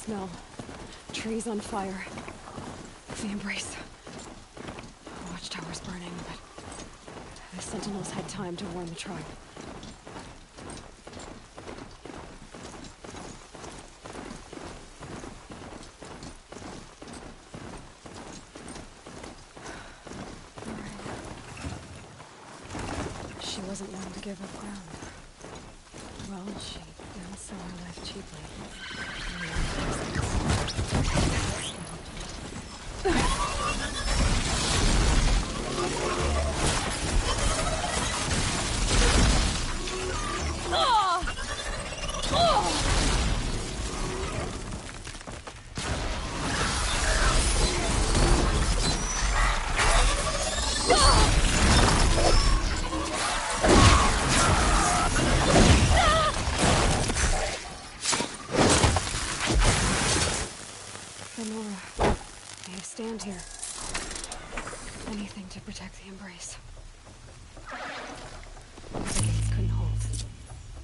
smell. Trees on fire. The Embrace. The watchtower's burning, but the Sentinels had time to warn the tribe. She wasn't one to give up ground. Well, she didn't sell her life cheaply. Lenora, may stand here. Anything to protect the Embrace. The gates couldn't hold.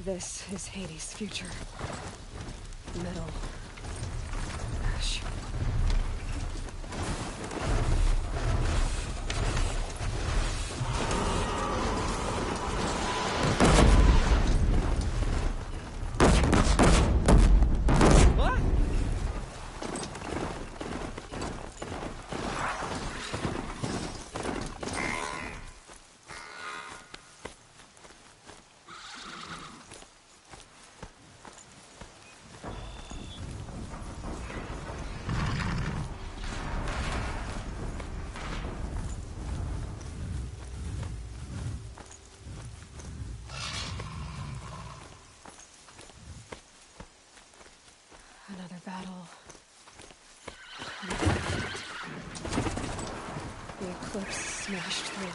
This is Hades' future. Metal. Ash. Another battle. Another fight. The eclipse smashed through.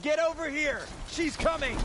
Get over here! She's coming!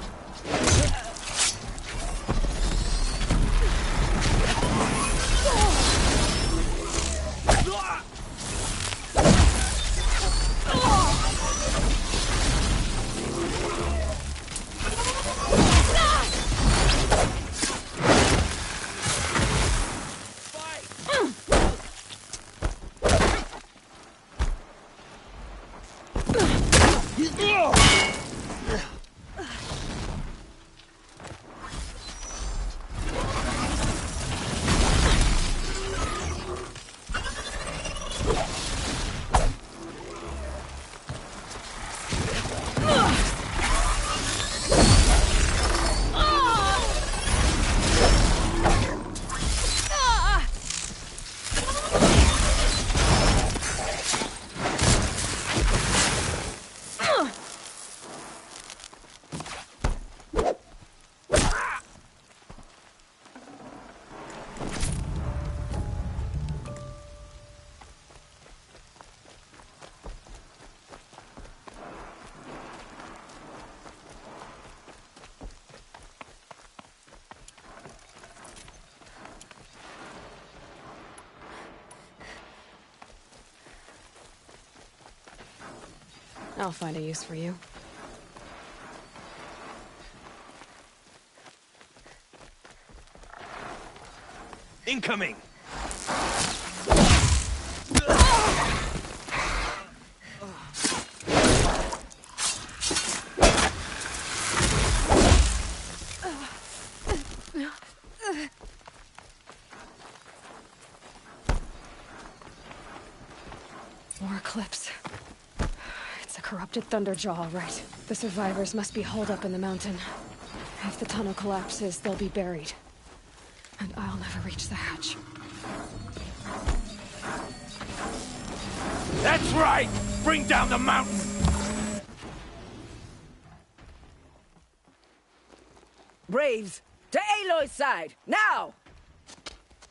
I'll find a use for you. Incoming! More Eclipse. It's a corrupted Thunderjaw, all right. The survivors must be holed up in the mountain. If the tunnel collapses, they'll be buried. And I'll never reach the hatch. That's right! Bring down the mountain! Braves, to Aloy's side, now!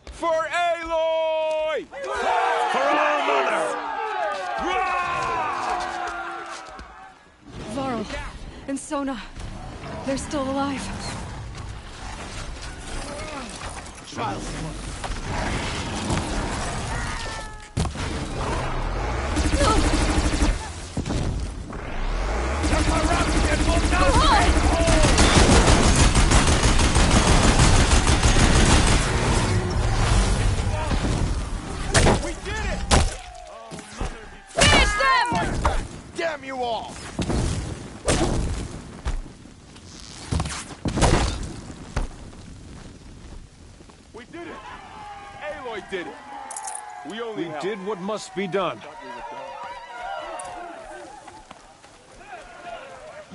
For Aloy! For our mother! Varl and Sona, they're still alive. Child's play. That's my rocket that will not take hold! We did it! Finish them! Damn you all! We did it! Aloy did it! We We did what must be done.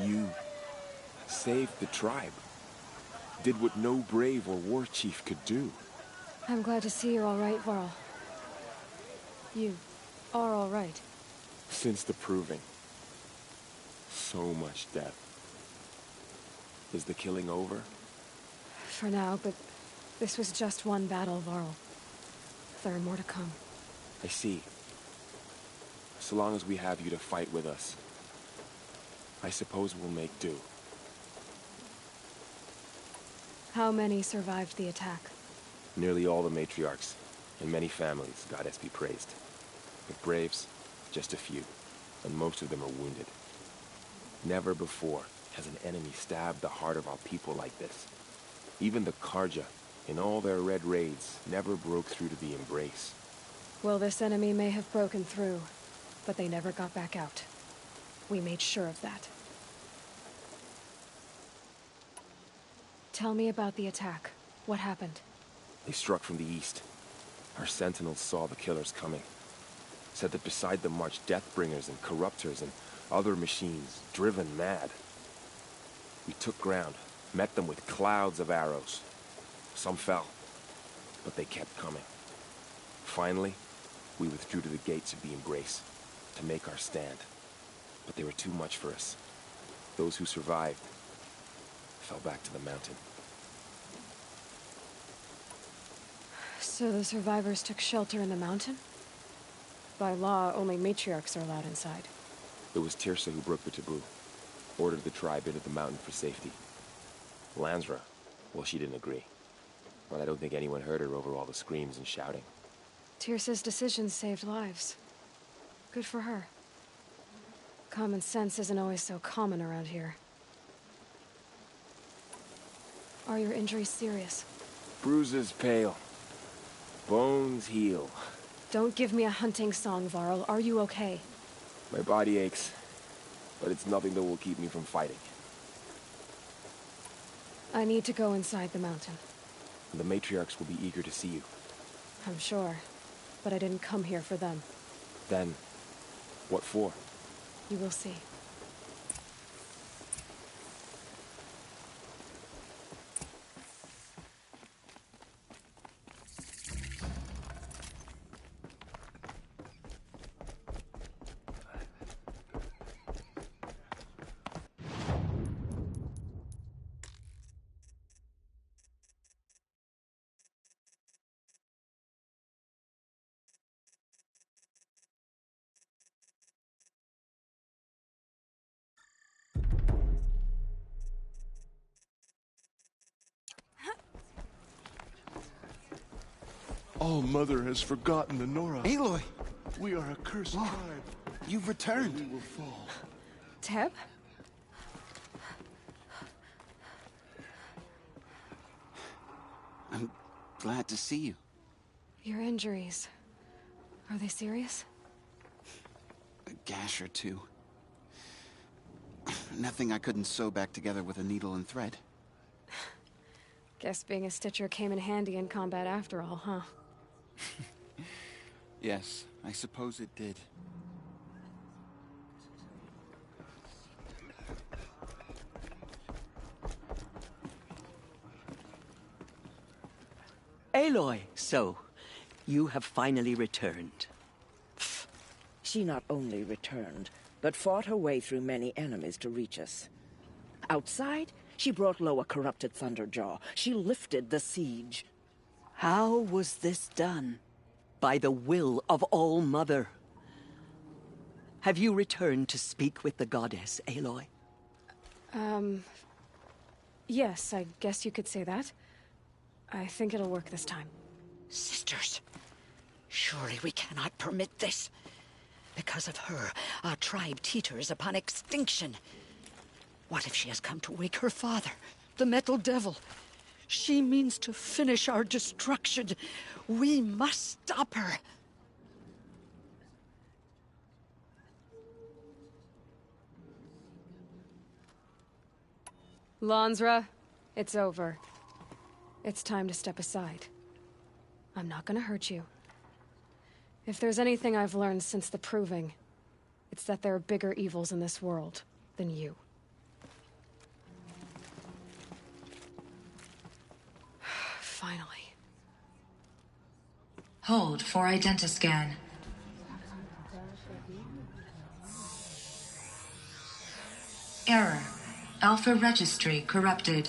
You saved the tribe. Did what no brave or war chief could do. I'm glad to see you're all right, Varl. You are all right. Since the proving. So much death. Is the killing over? For now, but this was just one battle, Varl. There are more to come. I see. So long as we have you to fight with us, I suppose we'll make do. How many survived the attack? Nearly all the matriarchs, and many families, goddess be praised. But braves, just a few, and most of them are wounded. Never before has an enemy stabbed the heart of our people like this. Even the Karja, in all their red raids, never broke through to the Embrace. Well, this enemy may have broken through, but they never got back out. We made sure of that. Tell me about the attack. What happened? They struck from the east. Our sentinels saw the killers coming. Said that beside them marched Deathbringers and Corruptors and other machines, driven mad. We took ground, met them with clouds of arrows. Some fell, but they kept coming. Finally, we withdrew to the gates of the Embrace to make our stand. But they were too much for us. Those who survived fell back to the mountain. So the survivors took shelter in the mountain? By law, only matriarchs are allowed inside. It was Tirsa who broke the taboo, ordered the tribe into the mountain for safety. Lansra, well, she didn't agree. But I don't think anyone heard her over all the screams and shouting. Tirsa's decision saved lives. Good for her. Common sense isn't always so common around here. Are your injuries serious? Bruises pale. Bones heal. Don't give me a hunting song, Varl. Are you okay? My body aches, but it's nothing that will keep me from fighting. I need to go inside the mountain. The matriarchs will be eager to see you. I'm sure. But I didn't come here for them. Then, what for? You will see. All Mother has forgotten the Nora. Aloy, We are a cursed tribe. you've returned. We will fall. Teb? I'm glad to see you. Your injuries. Are they serious? A gash or two. Nothing I couldn't sew back together with a needle and thread. Guess being a stitcher came in handy in combat after all, huh? Yes, I suppose it did. Aloy, so, you have finally returned. She not only returned, but fought her way through many enemies to reach us. Outside, she brought low a corrupted Thunderjaw. She lifted the siege. How was this done? By the will of All-Mother. Have you returned to speak with the goddess, Aloy? Yes, I guess you could say that. I think it'll work this time. Sisters, surely we cannot permit this. Because of her, our tribe teeters upon extinction. What if she has come to wake her father, the Metal Devil? She means to finish our destruction. We must stop her. Lansra, it's over. It's time to step aside. I'm not gonna hurt you. If there's anything I've learned since the Proving, it's that there are bigger evils in this world than you. Finally. Hold for identiscan. Error. Alpha registry corrupted.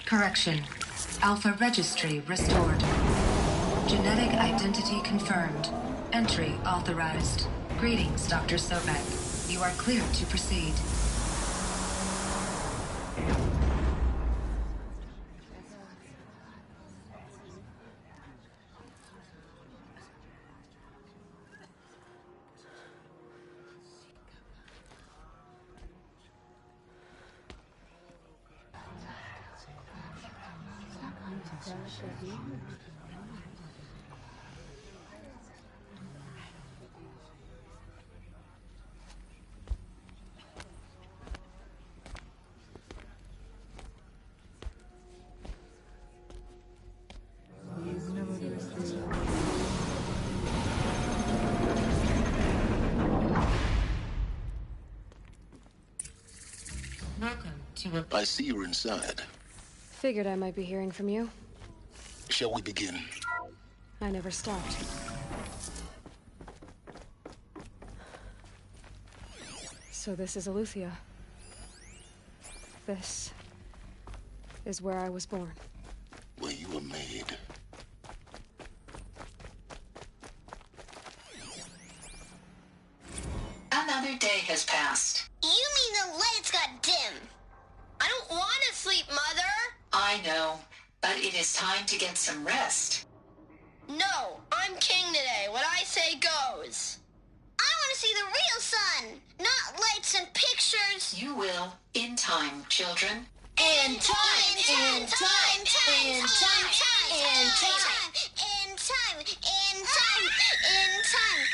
Correction. Alpha registry restored. Genetic identity confirmed. Entry authorized. Greetings, Dr. Sobek. You are cleared to proceed. Welcome to I see you're inside. Figured I might be hearing from you. Shall we begin? I never stopped. So this is Eleuthia. This is where I was born. Where you were made. Another day has passed. You mean the lights got dim? I don't want to sleep, Mother! I know, but it is time to get some rest. No, I'm king today. What I say goes. I want to see the real sun, not lights and pictures. You will, in time, children. In time, in time, in time, in time, in time, in time, in time.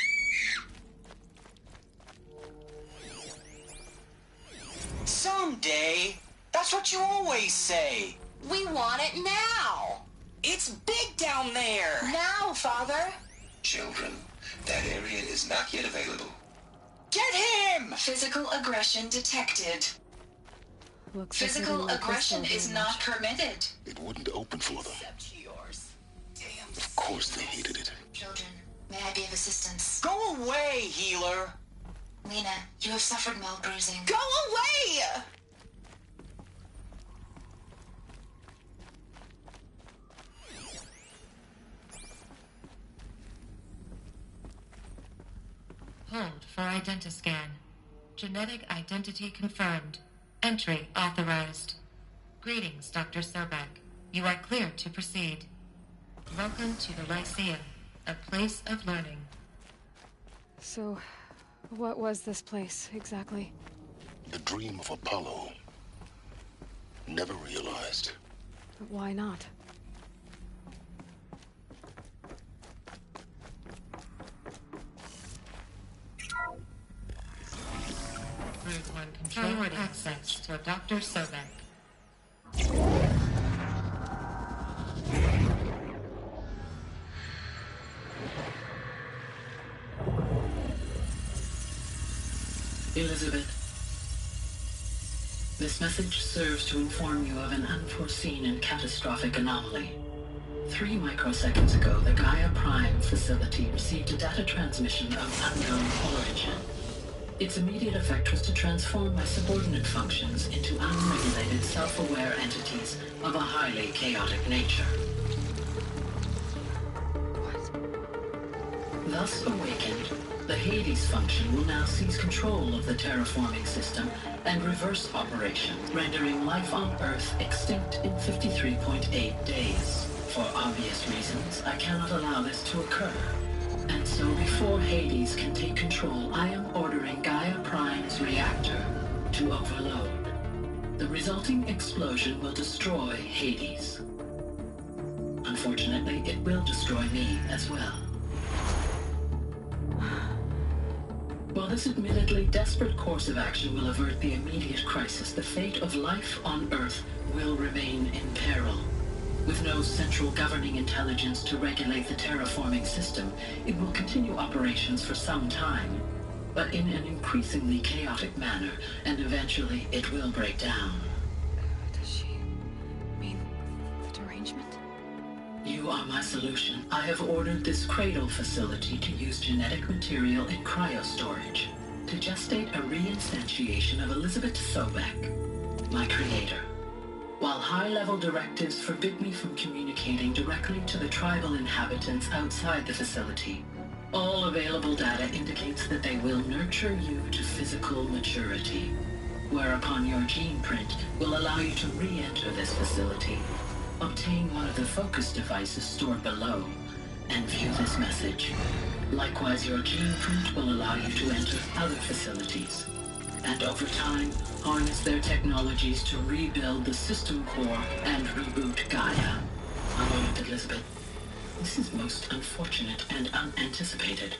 Someday. That's what you always say. We want it now. It's big down there. Now, Father. Children, that area is not yet available. Get him! Physical aggression detected. Looks like Physical they didn't like aggression crystal is very not much. permitted. It wouldn't open for them. Except yours. Damn. Of course they hated it. Children, may I be of assistance? Go away, healer. Lena, you have suffered mild bruising. Go away! Hold for identiscan. Genetic identity confirmed. Entry authorized. Greetings, Dr. Sobek. You are cleared to proceed. Welcome to the Lyceum, a place of learning. So, what was this place, exactly? The dream of Apollo. Never realized. But why not? Route 1 control access to Dr. Sobek. Elizabeth, this message serves to inform you of an unforeseen and catastrophic anomaly. 3 microseconds ago, the Gaia Prime facility received a data transmission of unknown origin. Its immediate effect was to transform my subordinate functions into unregulated, self-aware entities of a highly chaotic nature. Thus awakened, the Hades function will now seize control of the terraforming system and reverse operation, rendering life on Earth extinct in 53.8 days. For obvious reasons, I cannot allow this to occur. And so before Hades can take control, I am ordering Gaia Prime's reactor to overload. The resulting explosion will destroy Hades. Unfortunately, it will destroy me as well. While this admittedly desperate course of action will avert the immediate crisis, the fate of life on Earth will remain in peril. With no central governing intelligence to regulate the terraforming system, it will continue operations for some time, but in an increasingly chaotic manner, and eventually it will break down. Does she mean the derangement? You are my solution. I have ordered this cradle facility to use genetic material in cryostorage to gestate a reinstantiation of Elizabeth Sobek, my creator. While high-level directives forbid me from communicating directly to the tribal inhabitants outside the facility, all available data indicates that they will nurture you to physical maturity, whereupon your gene print will allow you to re-enter this facility, obtain one of the focus devices stored below, and view this message. Likewise, your gene print will allow you to enter other facilities, and over time, harness their technologies to rebuild the system core and reboot Gaia. A moment, Elizabeth. This is most unfortunate and unanticipated.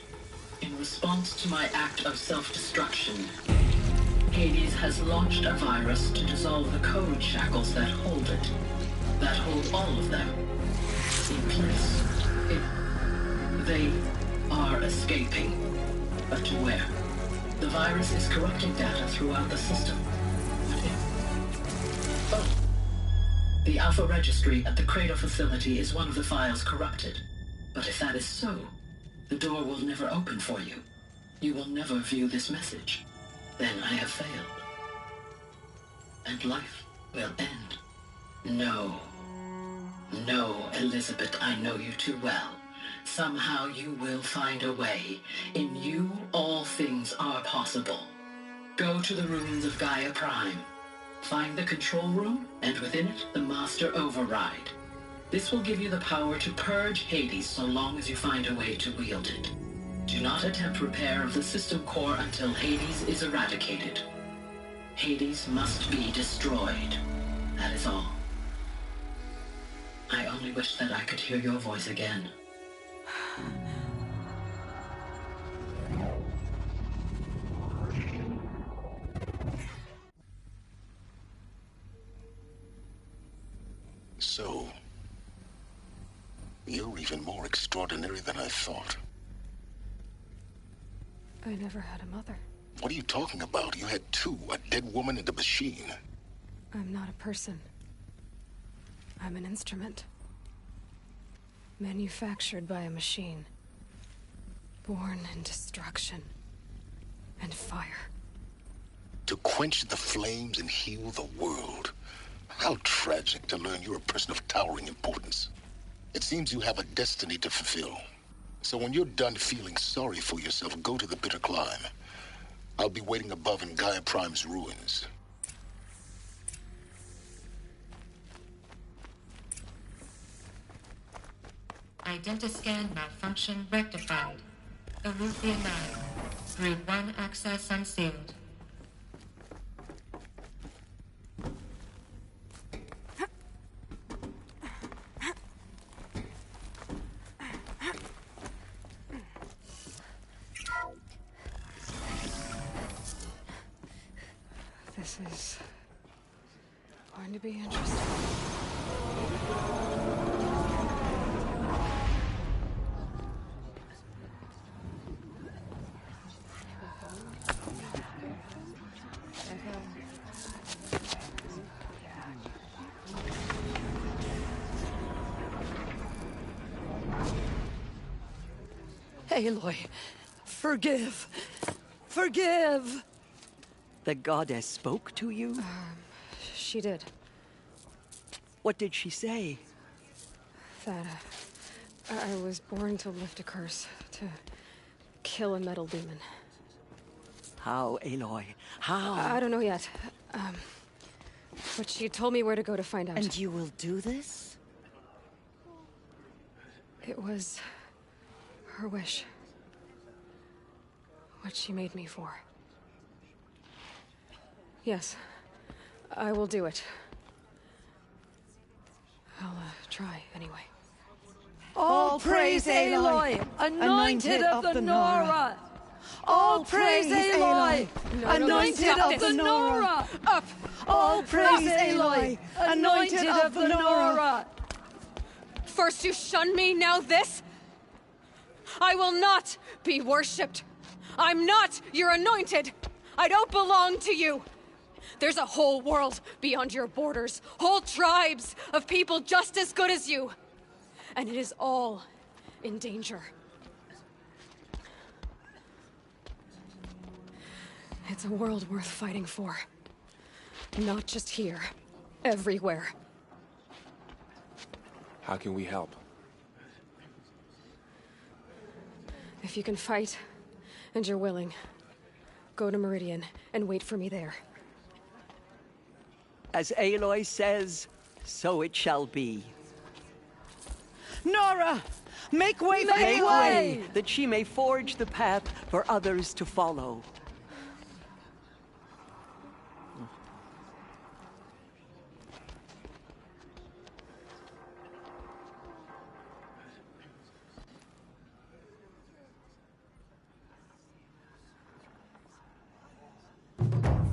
In response to my act of self-destruction, Hades has launched a virus to dissolve the code shackles that hold it, that hold all of them in place. They are escaping, but to where? The virus is corrupting data throughout the system. What if? Oh. The Alpha Registry at the Cradle facility is one of the files corrupted. But if that is so, the door will never open for you. You will never view this message. Then I have failed. And life will end. No. No, Elizabeth, I know you too well. Somehow you will find a way. In you, all things are possible. Go to the ruins of Gaia Prime. Find the control room, and within it, the Master Override. This will give you the power to purge Hades so long as you find a way to wield it. Do not attempt repair of the system core until Hades is eradicated. Hades must be destroyed. That is all. I only wish that I could hear your voice again. So, you're even more extraordinary than I thought. I never had a mother. What are you talking about? You had two, a dead woman and a machine. I'm not a person. I'm an instrument. Manufactured by a machine. Born in destruction and fire. To quench the flames and heal the world. How tragic to learn you're a person of towering importance. It seems you have a destiny to fulfill. So when you're done feeling sorry for yourself, go to the bitter climb. I'll be waiting above in Gaia Prime's ruins. Identiscan malfunction rectified. Eleuthia 9. Grid 1 access unsealed. This is going to be interesting. Aloy, forgive. Forgive! The goddess spoke to you? She did. What did she say? That I was born to lift a curse, to kill a metal demon. How, Aloy? How? I don't know yet. But she told me where to go to find out. And you will do this? It was her wish. What she made me for. Yes, I will do it. I'll try, anyway. All praise Aloy, anointed of the Nora! All praise Aloy, anointed of the Nora! Up! All praise Aloy, anointed of the Nora! First you shun me, now this? I will not be worshipped. I'm not your anointed. I don't belong to you. There's a whole world beyond your borders, whole tribes of people just as good as you. And it is all in danger. It's a world worth fighting for. Not just here, everywhere. How can we help? If you can fight, and you're willing, go to Meridian and wait for me there. As Aloy says, so it shall be. Nora! Make way for Make Aloy! way, that she may forge the path for others to follow.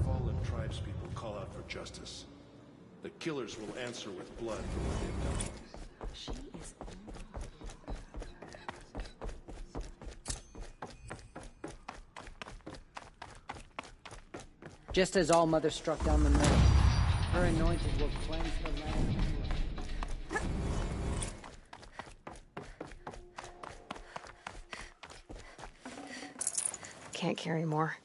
Fallen tribespeople call out for justice. The killers will answer with blood for what they've done. Just as All-Mother struck down the North, her anointed will cleanse the land. Can't carry more.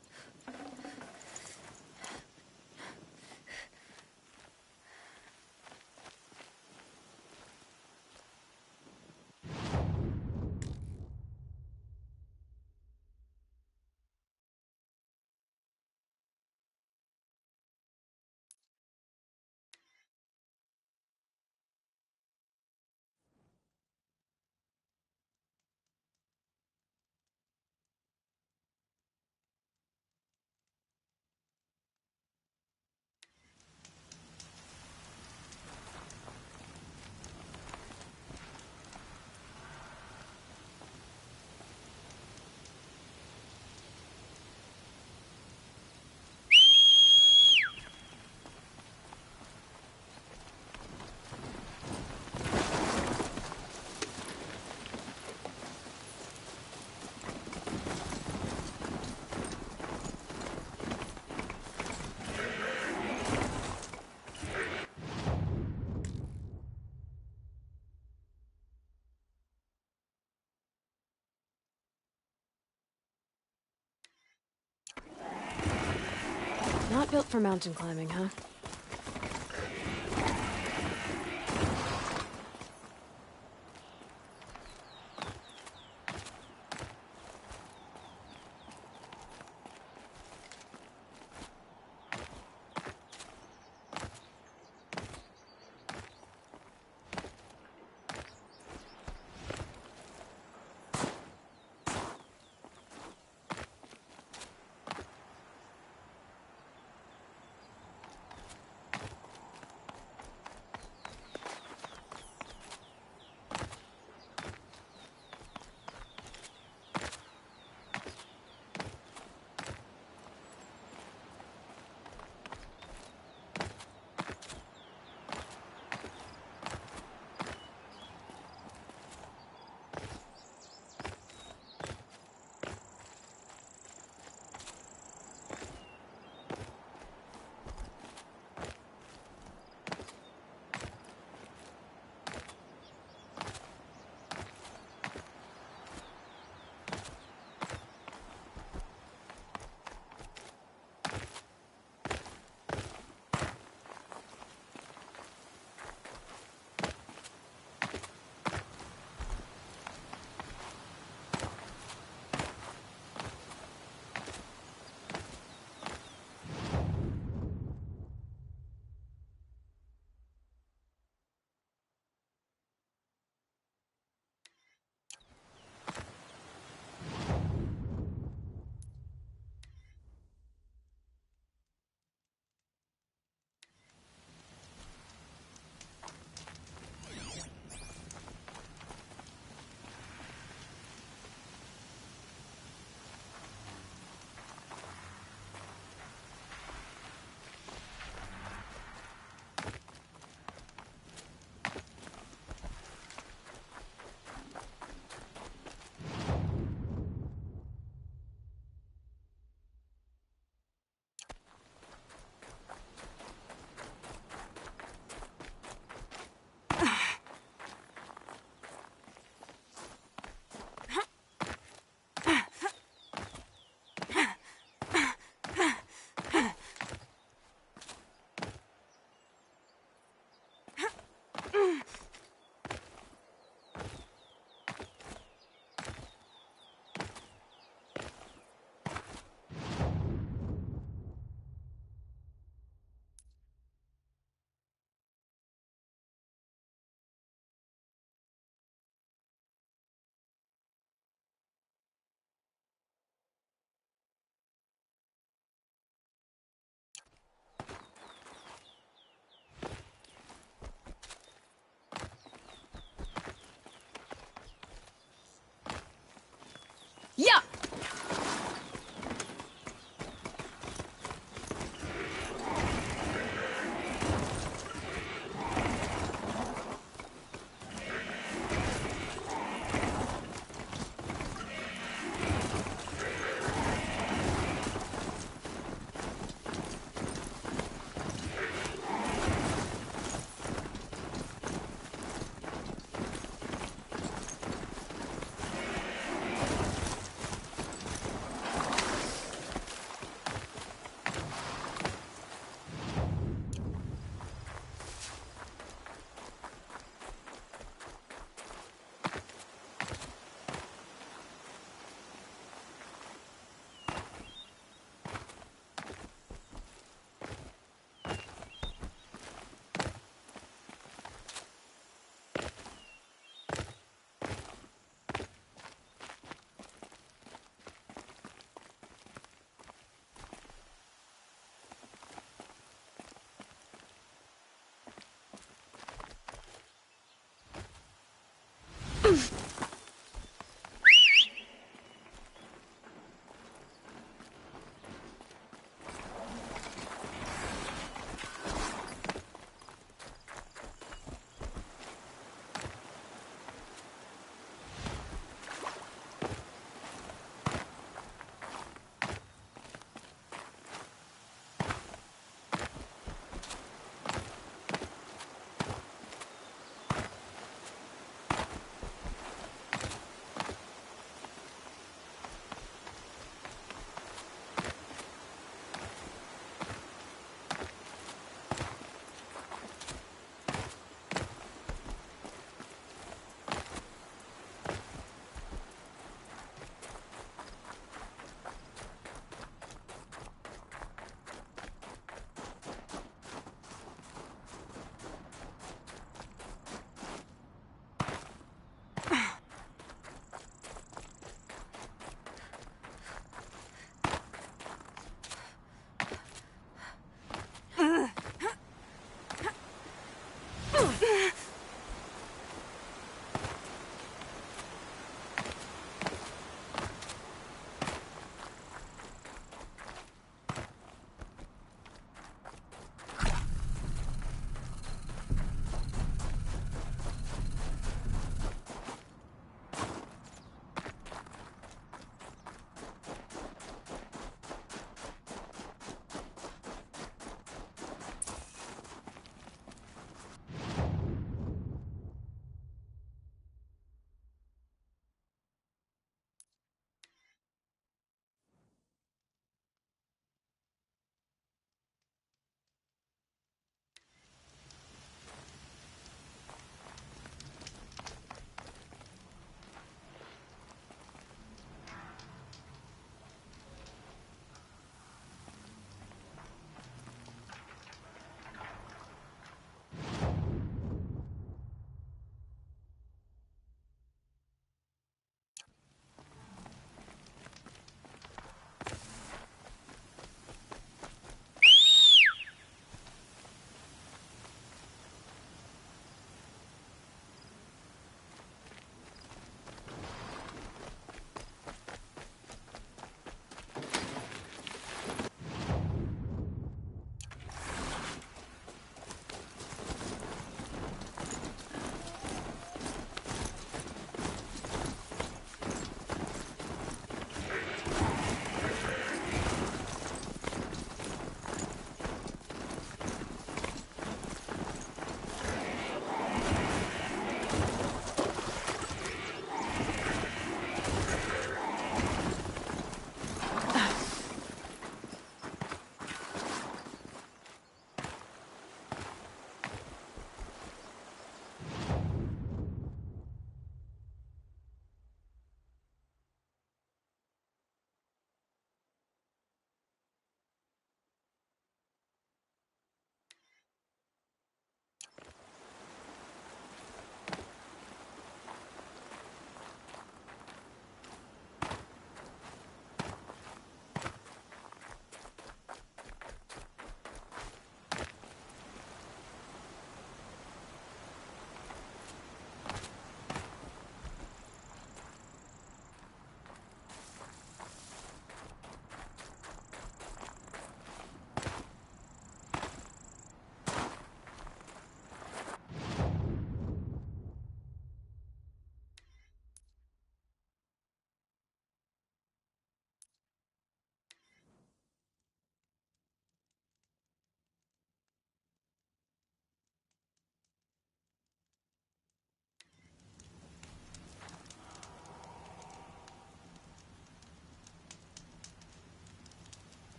Not built for mountain climbing, huh?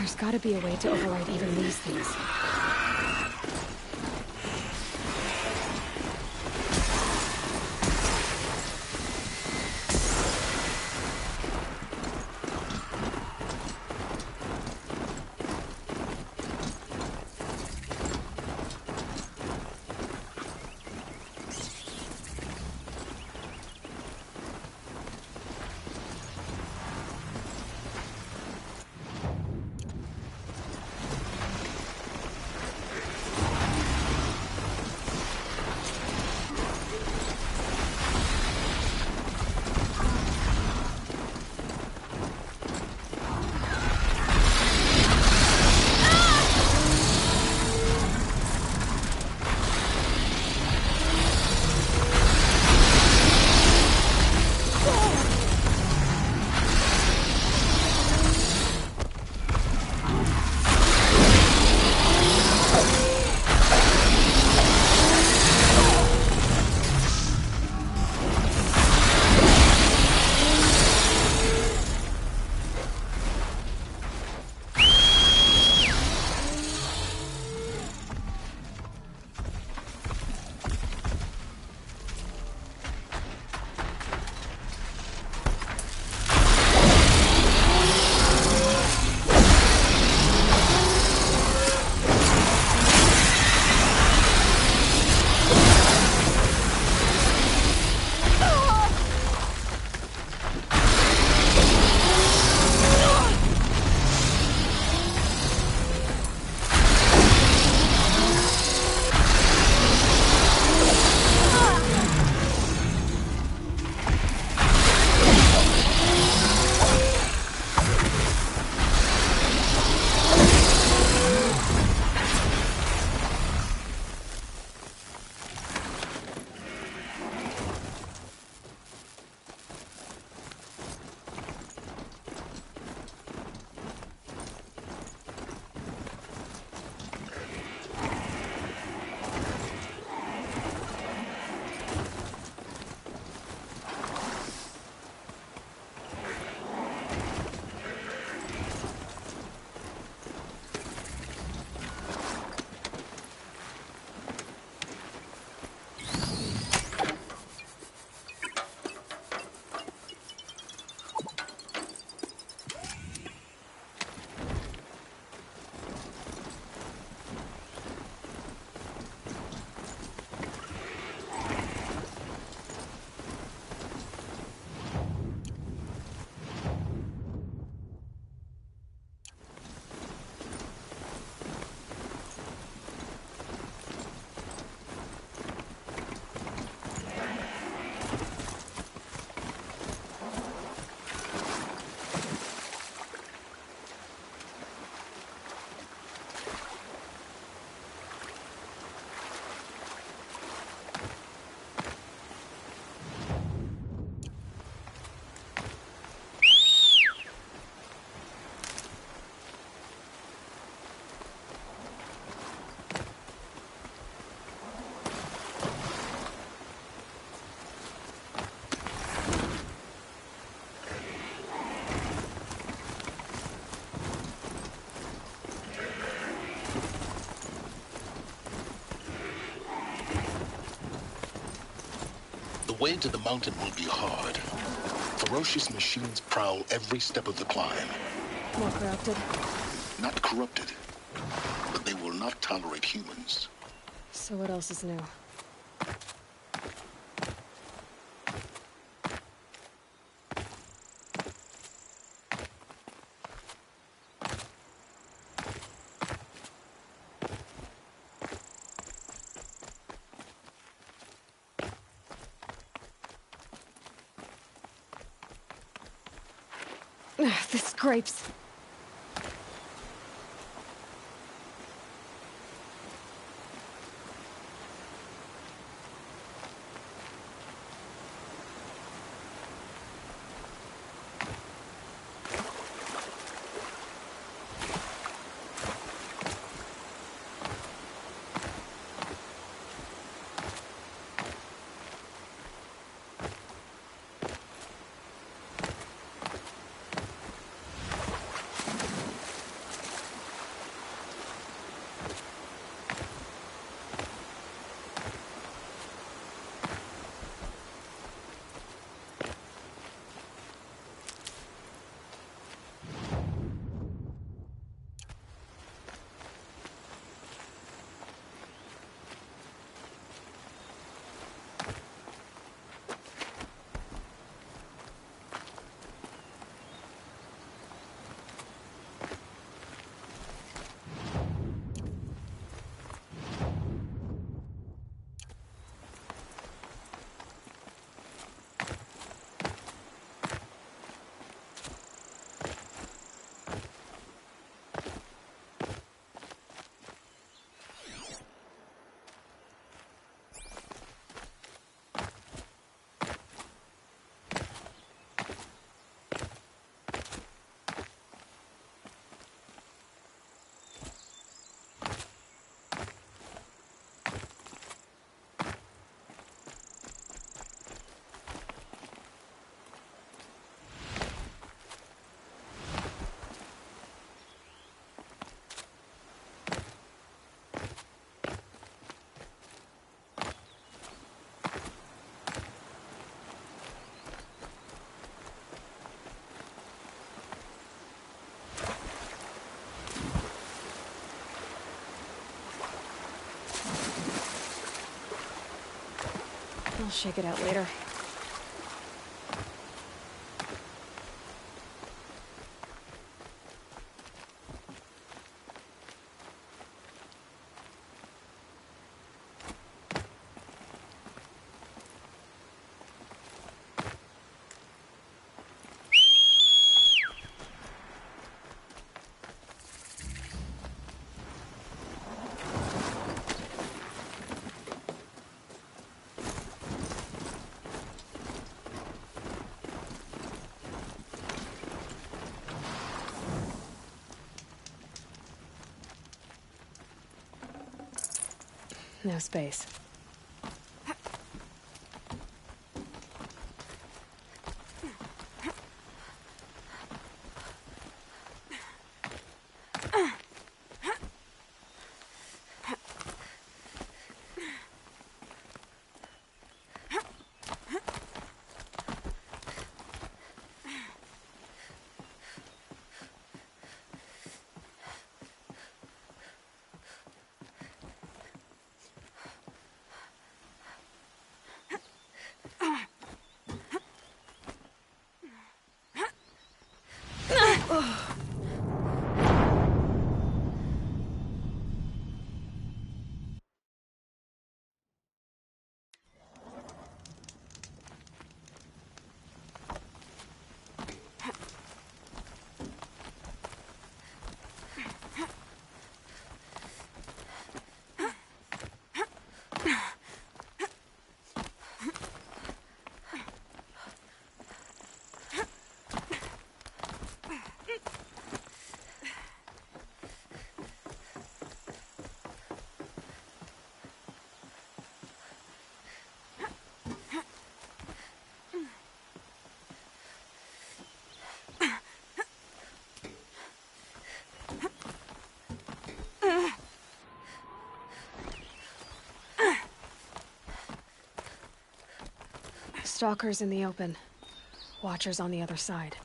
There's gotta be a way to override even these things. The way to the mountain will be hard. Ferocious machines prowl every step of the climb. More corrupted? Not corrupted, but they will not tolerate humans. So what else is new? The scrapes. I'll shake it out later. No space. Stalkers in the open. Watchers on the other side.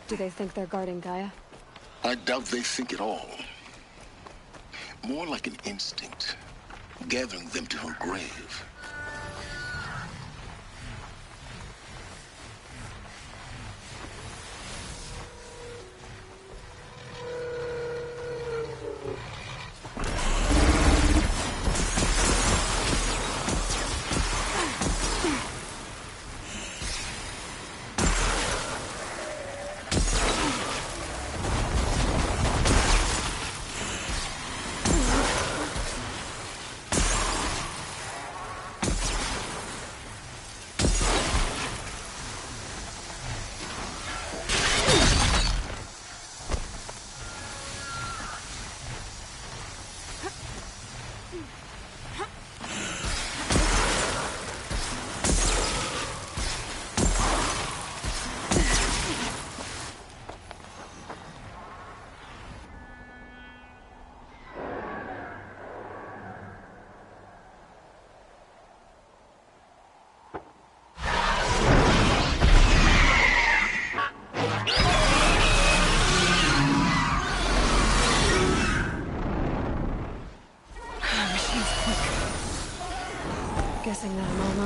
Do they think they're guarding Gaia? I doubt they think at all. More like an instinct, gathering them to her grave.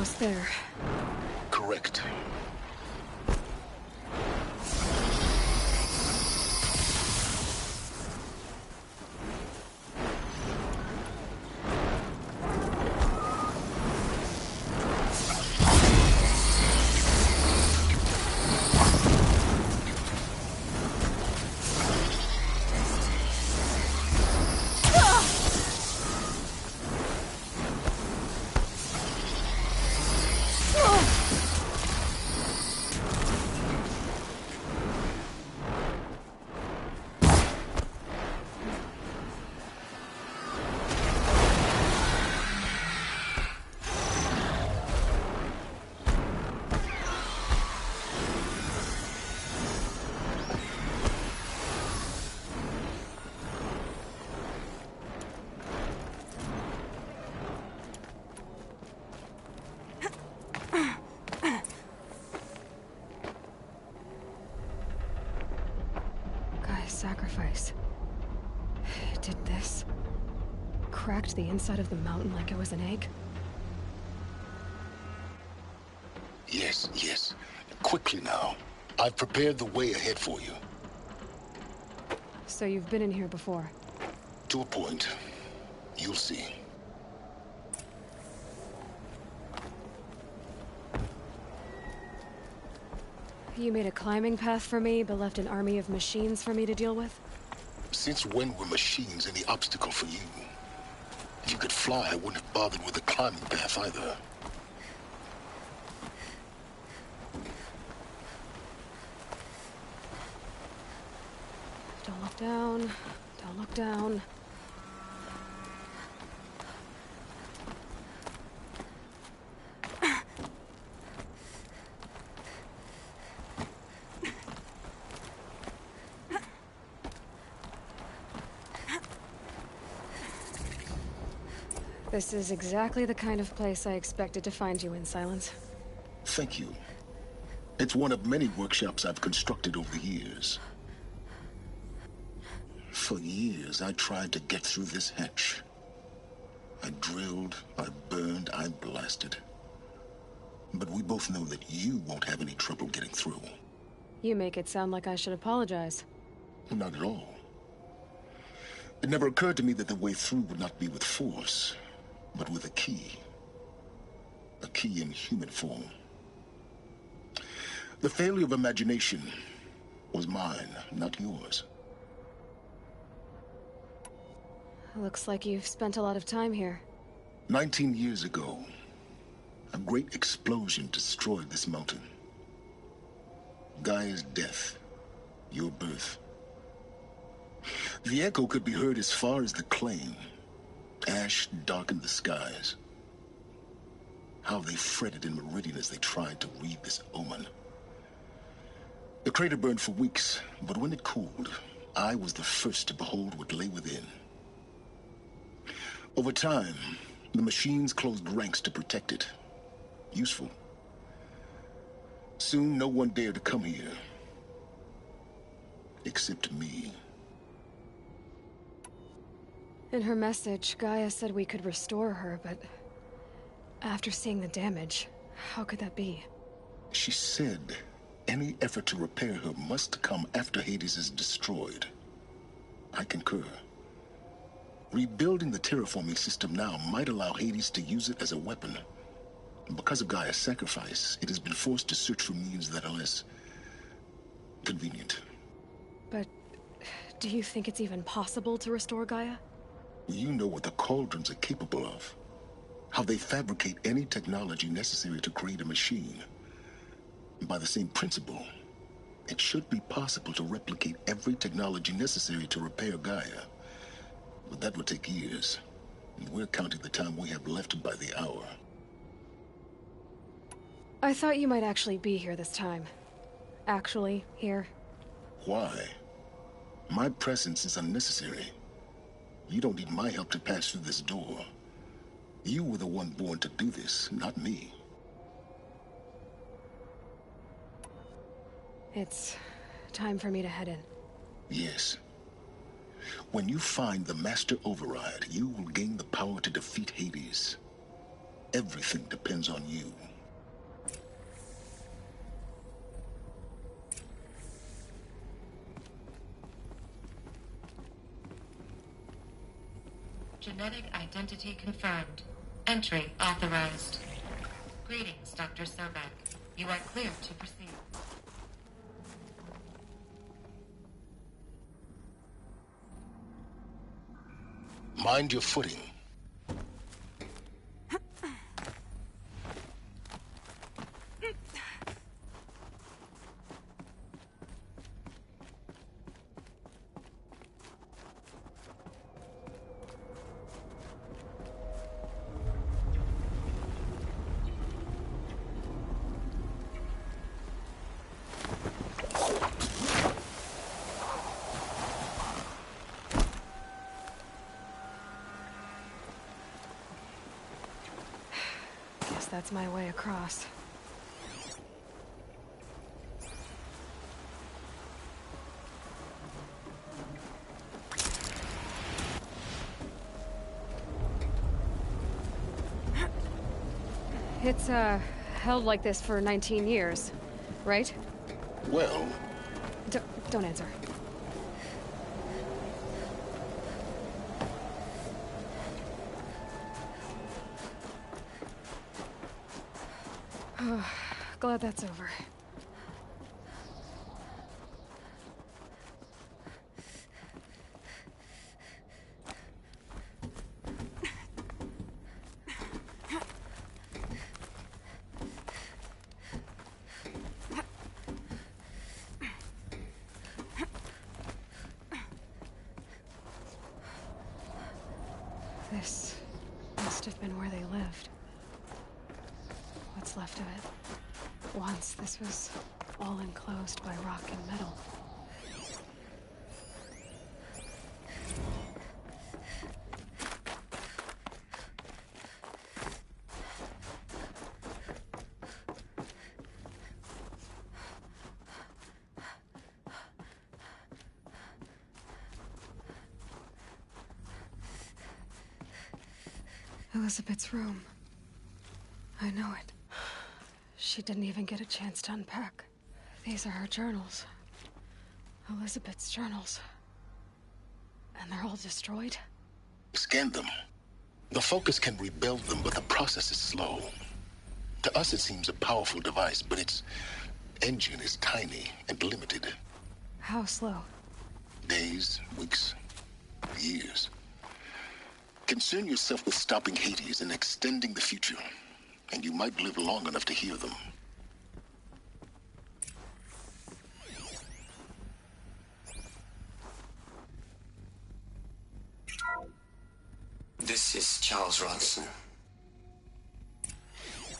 almost there. Correct. Sacrifice. It did this. Cracked the inside of the mountain like it was an egg. Yes, yes. Quickly now. I've prepared the way ahead for you. So you've been in here before? To a point. You'll see. You made a climbing path for me, but left an army of machines for me to deal with? Since when were machines any obstacle for you? If you could fly, I wouldn't have bothered with the climbing path either. Don't look down. Don't look down. This is exactly the kind of place I expected to find you in, Silence. Thank you. It's one of many workshops I've constructed over the years. For years, I tried to get through this hatch. I drilled, I burned, I blasted. But we both know that you won't have any trouble getting through. You make it sound like I should apologize. Not at all. It never occurred to me that the way through would not be with force, but with a key. A key in human form. The failure of imagination was mine, not yours. Looks like you've spent a lot of time here. 19 years ago, a great explosion destroyed this mountain. Gaia's death, your birth. The echo could be heard as far as the claim. Ash darkened the skies. How they fretted in Meridian as they tried to read this omen. The crater burned for weeks, but when it cooled, I was the first to behold what lay within. Over time, the machines closed ranks to protect it. Useful. Soon, no one dared to come here. Except me. In her message, Gaia said we could restore her, but after seeing the damage, how could that be? She said any effort to repair her must come after Hades is destroyed. I concur. Rebuilding the terraforming system now might allow Hades to use it as a weapon. Because of Gaia's sacrifice, it has been forced to search for means that are less convenient. But do you think it's even possible to restore Gaia? You know what the Cauldrons are capable of. How they fabricate any technology necessary to create a machine. By the same principle, it should be possible to replicate every technology necessary to repair Gaia. But that would take years. And we're counting the time we have left by the hour. I thought you might actually be here this time. Actually, here. Why? My presence is unnecessary. You don't need my help to pass through this door. You were the one born to do this, not me. It's time for me to head in. Yes. When you find the Master Override, you will gain the power to defeat Hades. Everything depends on you. Genetic identity confirmed. Entry authorized. Greetings, Dr. Sobek. You are clear to proceed. Mind your footing. Guess that's my way across. It's, held like this for 19 years, right? Well... Don't answer. Glad that's over. This must have been where they lived. What's left of it. Once this was all enclosed by rock and metal. Elizabeth's room. I know it. She didn't even get a chance to unpack. These are her journals. Elizabeth's journals. And they're all destroyed? Scan them. The Focus can rebuild them, but the process is slow. To us, it seems a powerful device, but its engine is tiny and limited. How slow? Days, weeks, years. Concern yourself with stopping Hades and extending the future, and you might live long enough to hear them. This is Charles Ronson.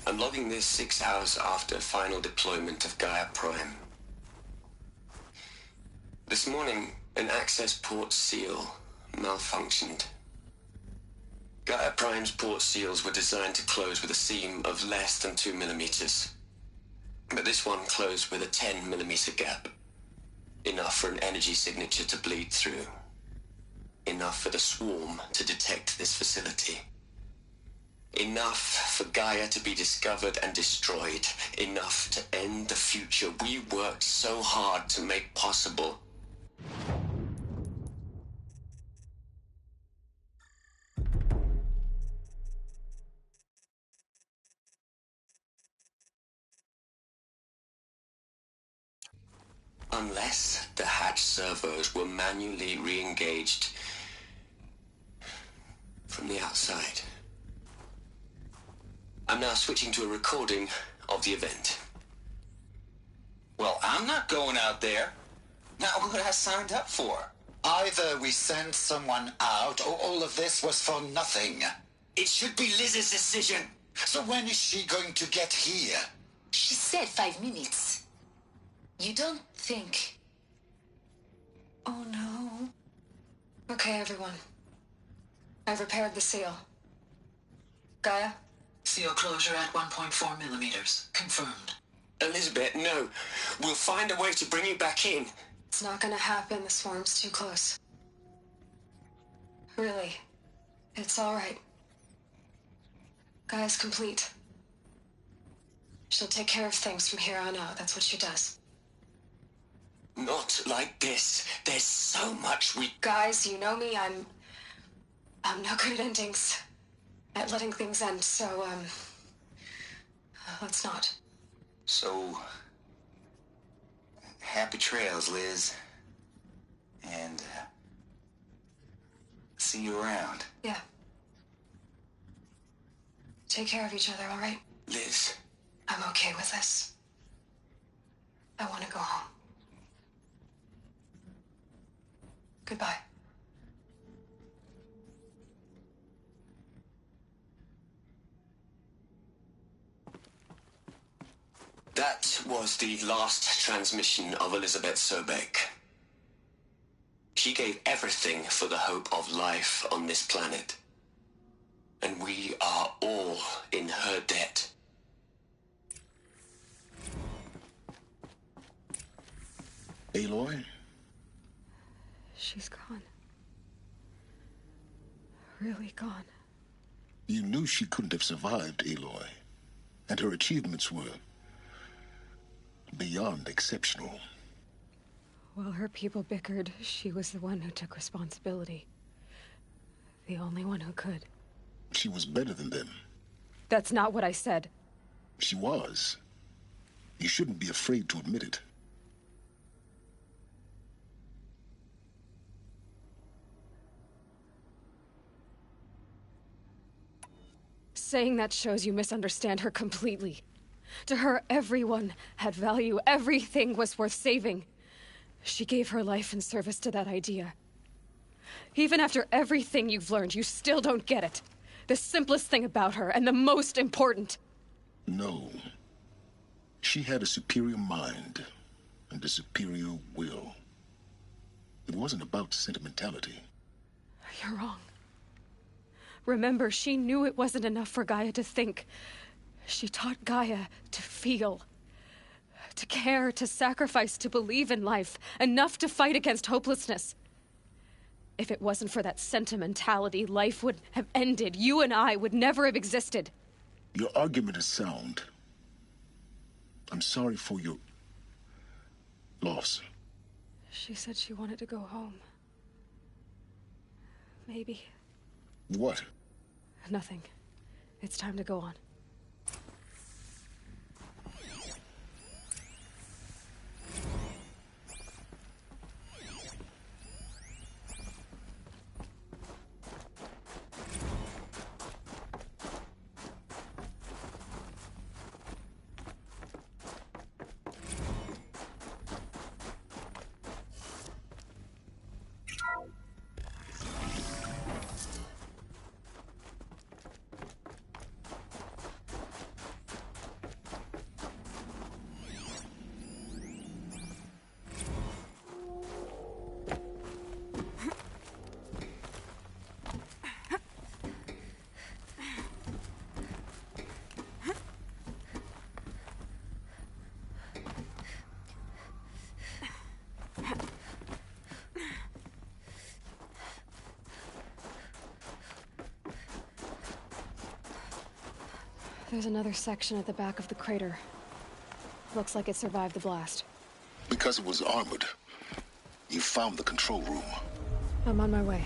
I'm logging this 6 hours after final deployment of Gaia Prime. This morning, an access port seal malfunctioned. Gaia Prime's port seals were designed to close with a seam of less than 2 millimeters. But this one closed with a 10 millimeter gap. Enough for an energy signature to bleed through. Enough for the swarm to detect this facility. Enough for Gaia to be discovered and destroyed. Enough to end the future we worked so hard to make possible. Unless the hatch servos were manually re-engaged from the outside. I'm now switching to a recording of the event. Well, I'm not going out there. Not what I signed up for. Either we send someone out, or all of this was for nothing. It should be Liz's decision. So when is she going to get here? She said 5 minutes. You don't think... Oh no. Okay, everyone. I've repaired the seal. Gaia? Seal closure at 1.4 millimeters. Confirmed. Elizabeth, no. We'll find a way to bring you back in. It's not gonna happen. The swarm's too close. Really. It's all right. Gaia's complete. She'll take care of things from here on out. That's what she does. Not like this. There's so much we... Guys, you know me. I'm no good at endings. At letting things end, so, let's not. So... happy trails, Liz. And... see you around. Yeah. Take care of each other, all right? Liz. I'm okay with this. I want to go home. Goodbye. That was the last transmission of Elizabeth Sobek. She gave everything for the hope of life on this planet. And we are all in her debt. Aloy? She's gone. Really gone. You knew she couldn't have survived, Aloy. And her achievements were beyond exceptional. While her people bickered, she was the one who took responsibility. The only one who could. She was better than them. That's not what I said. She was. You shouldn't be afraid to admit it. Saying that shows you misunderstand her completely. To her, everyone had value. Everything was worth saving. She gave her life in service to that idea. Even after everything you've learned, you still don't get it. The simplest thing about her, and the most important. No. She had a superior mind and a superior will. It wasn't about sentimentality. You're wrong. Remember, she knew it wasn't enough for Gaia to think. She taught Gaia to feel. To care, to sacrifice, to believe in life. Enough to fight against hopelessness. If it wasn't for that sentimentality, life would have ended. You and I would never have existed. Your argument is sound. I'm sorry for your loss. She said she wanted to go home. Maybe. What? Nothing. It's time to go on. There's another section at the back of the crater. Looks like it survived the blast. Because it was armored, you found the control room. I'm on my way.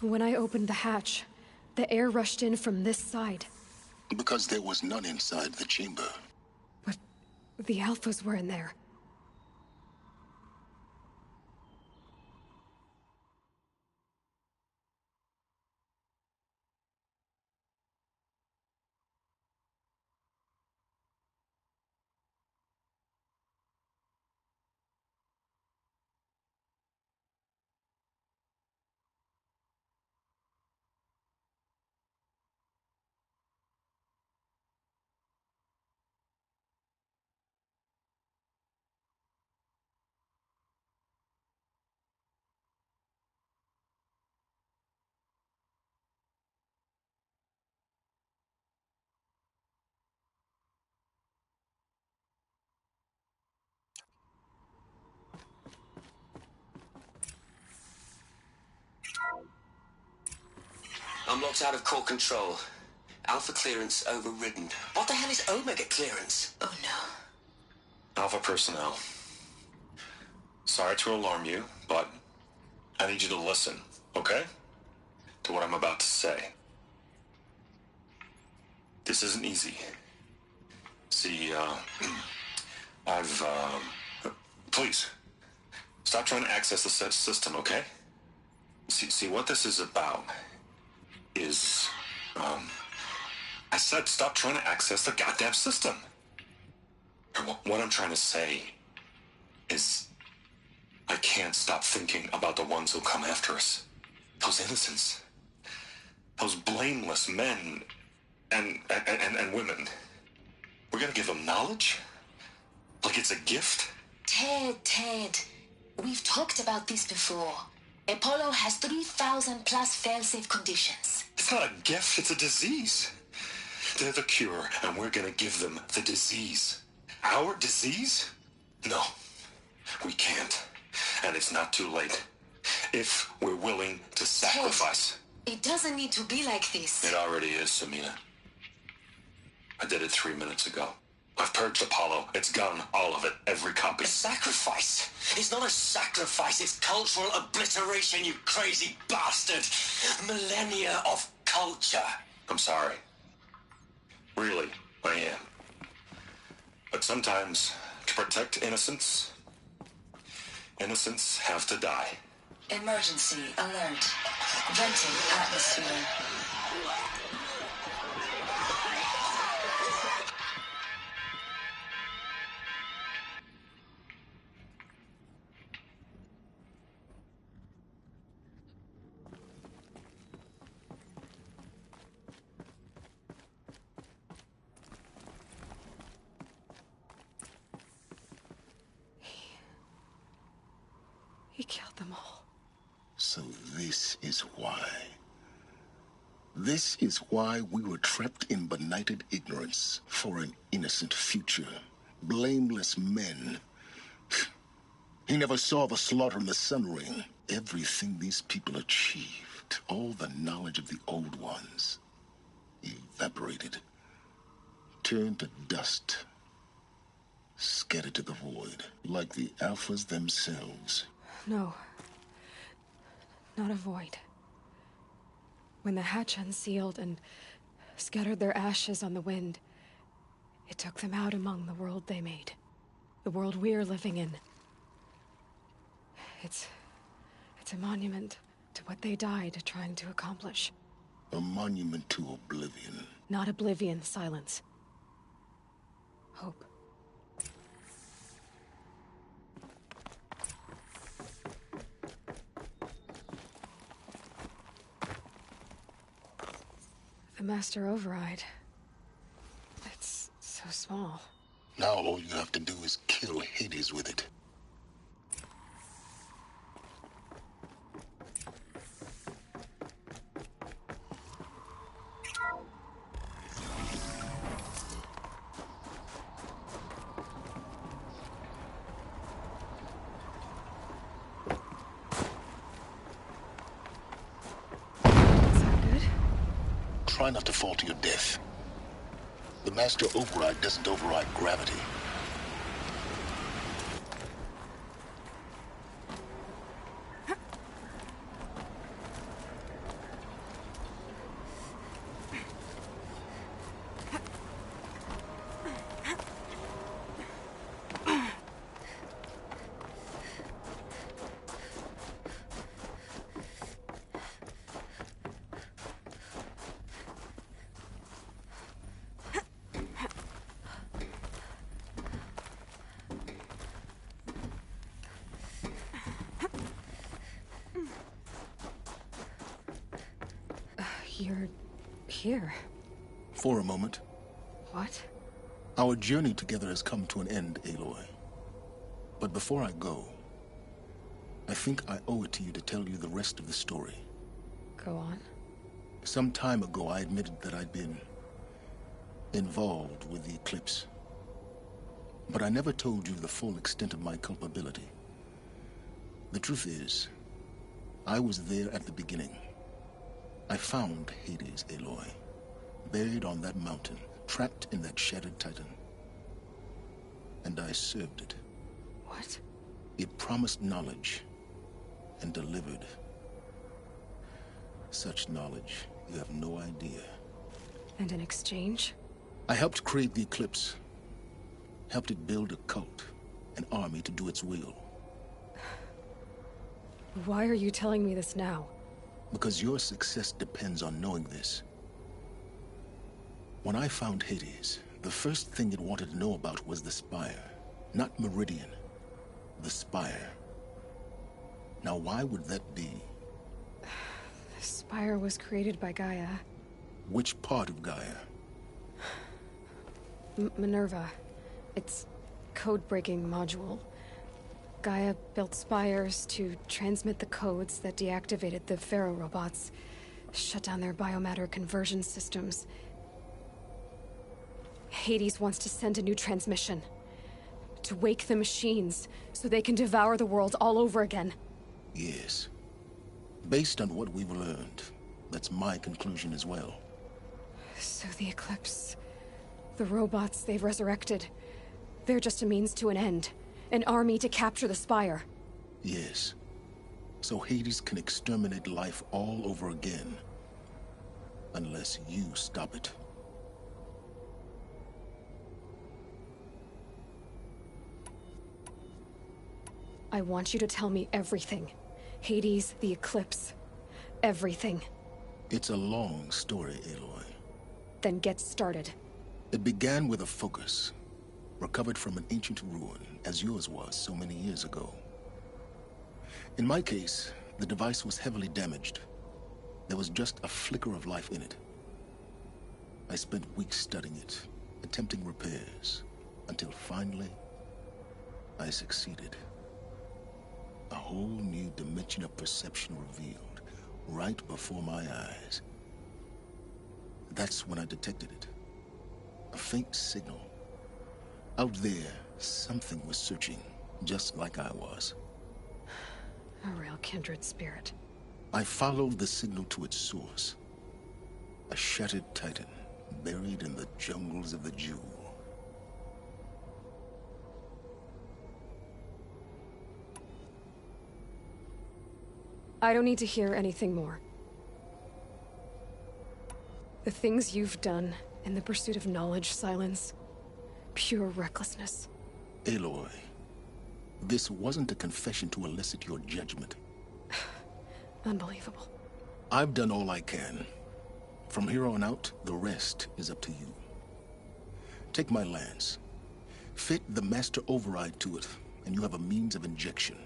When I opened the hatch, the air rushed in from this side. Because there was none inside the chamber. But the Alphas were in there. I'm locked out of core control. Alpha clearance overridden. What the hell is Omega clearance? Oh no. Alpha personnel. Sorry to alarm you, but I need you to listen, okay? To what I'm about to say. This isn't easy. See, please, stop trying to access the system, okay? See, what this is about is, I said stop trying to access the goddamn system. What I'm trying to say is I can't stop thinking about the ones who'll come after us. Those innocents. Those blameless men and women. We're gonna give them knowledge? Like it's a gift? Ted. We've talked about this before. Apollo has 3,000 plus fail-safe conditions. It's not a gift, it's a disease. They're the cure, and we're gonna give them the disease. Our disease? No, we can't. And it's not too late. If we're willing to sacrifice. Ted, it doesn't need to be like this. It already is, Samina. I did it 3 minutes ago. I've purged Apollo. It's gone, all of it, every copy. A sacrifice? It's not a sacrifice, it's cultural obliteration, you crazy bastard! Millennia of culture. I'm sorry. Really, I am. But sometimes, to protect innocence, innocents have to die. Emergency alert. Venting atmosphere. He killed them all. So this is why. This is why we were trapped in benighted ignorance for an innocent future. Blameless men. He never saw the slaughter in the Sun Ring. Everything these people achieved, all the knowledge of the old ones, evaporated, turned to dust, scattered to the void, like the Alphas themselves. No. Not a void. When the hatch unsealed and scattered their ashes on the wind, it took them out among the world they made. The world we're living in. It's a monument to what they died trying to accomplish. A monument to oblivion. Not oblivion, Silence. Hope. The Master Override. It's so small. Now all you have to do is kill Hades with it. Try not to fall to your death. The Master Override doesn't override gravity. You're here. For a moment. What? Our journey together has come to an end, Aloy. But before I go, I think I owe it to you to tell you the rest of the story. Go on. Some time ago, I admitted that I'd been involved with the Eclipse. But I never told you the full extent of my culpability. The truth is, I was there at the beginning. I found Hades, Aloy, buried on that mountain, trapped in that shattered Titan. And I served it. What? It promised knowledge and delivered. Such knowledge, you have no idea. And in exchange? I helped create the Eclipse. Helped it build a cult, an army to do its will. Why are you telling me this now? Because your success depends on knowing this. When I found Hades, the first thing it wanted to know about was the Spire. Not Meridian. The Spire. Now, why would that be? The Spire was created by Gaia. Which part of Gaia? Minerva. Its code-breaking module. Gaia built spires to transmit the codes that deactivated the Pharaoh robots, shut down their biomatter conversion systems. Hades wants to send a new transmission. To wake the machines, so they can devour the world all over again. Yes. Based on what we've learned, that's my conclusion as well. So the Eclipse... the robots they've resurrected... they're just a means to an end. An army to capture the Spire. Yes. So Hades can exterminate life all over again. Unless you stop it. I want you to tell me everything. Hades, the Eclipse. Everything. It's a long story, Aloy. Then get started. It began with a focus. Recovered from an ancient ruin, as yours was so many years ago. In my case, the device was heavily damaged. There was just a flicker of life in it. I spent weeks studying it, attempting repairs, until finally, I succeeded. A whole new dimension of perception revealed, right before my eyes. That's when I detected it. A faint signal. Out there, something was searching, just like I was. A real kindred spirit. I followed the signal to its source. A shattered Titan, buried in the jungles of the Jewel. I don't need to hear anything more. The things you've done in the pursuit of knowledge, Silence. Pure recklessness. Aloy, this wasn't a confession to elicit your judgment. Unbelievable. I've done all I can. From here on out, the rest is up to you. Take my lance. Fit the master override to it, and you have a means of injection.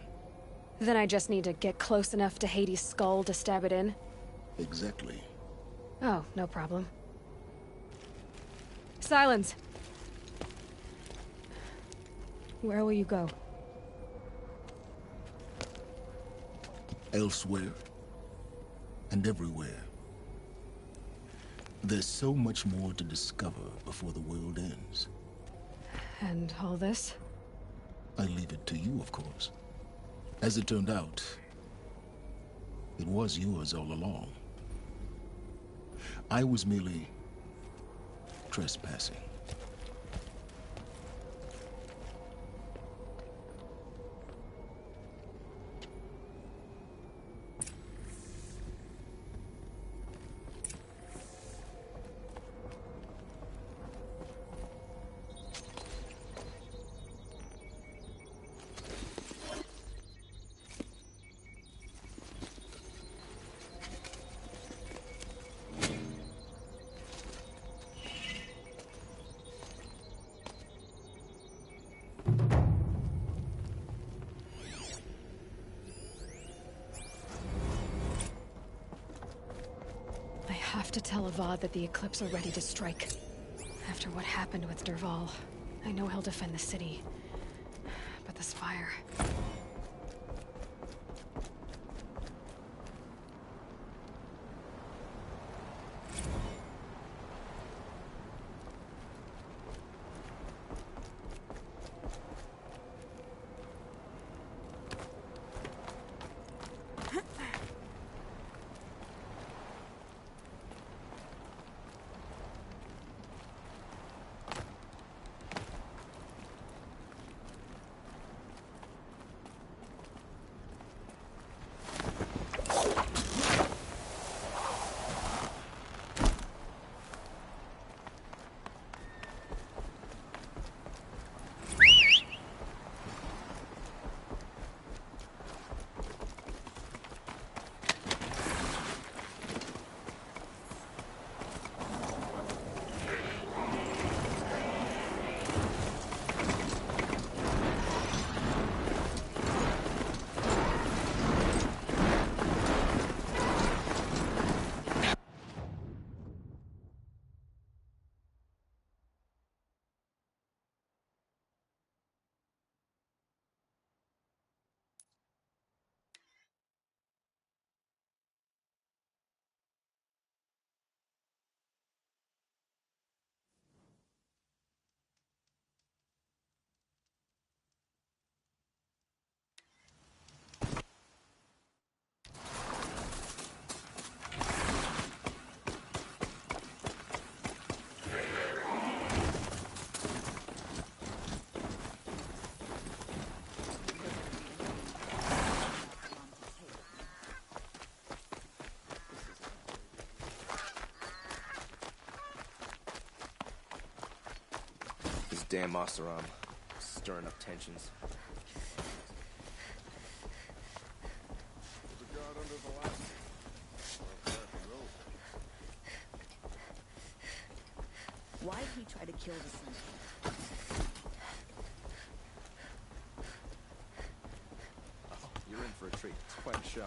Then I just need to get close enough to Hades' skull to stab it in? Exactly. Oh, no problem. Silence! Where will you go? Elsewhere. And everywhere. There's so much more to discover before the world ends. And all this? I leave it to you, of course. As it turned out, it was yours all along. I was merely trespassing. have to tell Avad that the Eclipse are ready to strike. After what happened with Dervahl, I know he'll defend the city. But the Spire... Damn Oseram, stirring up tensions. Why'd he try to kill the Sentinel? Oh, you're in for a treat. It's quite a show.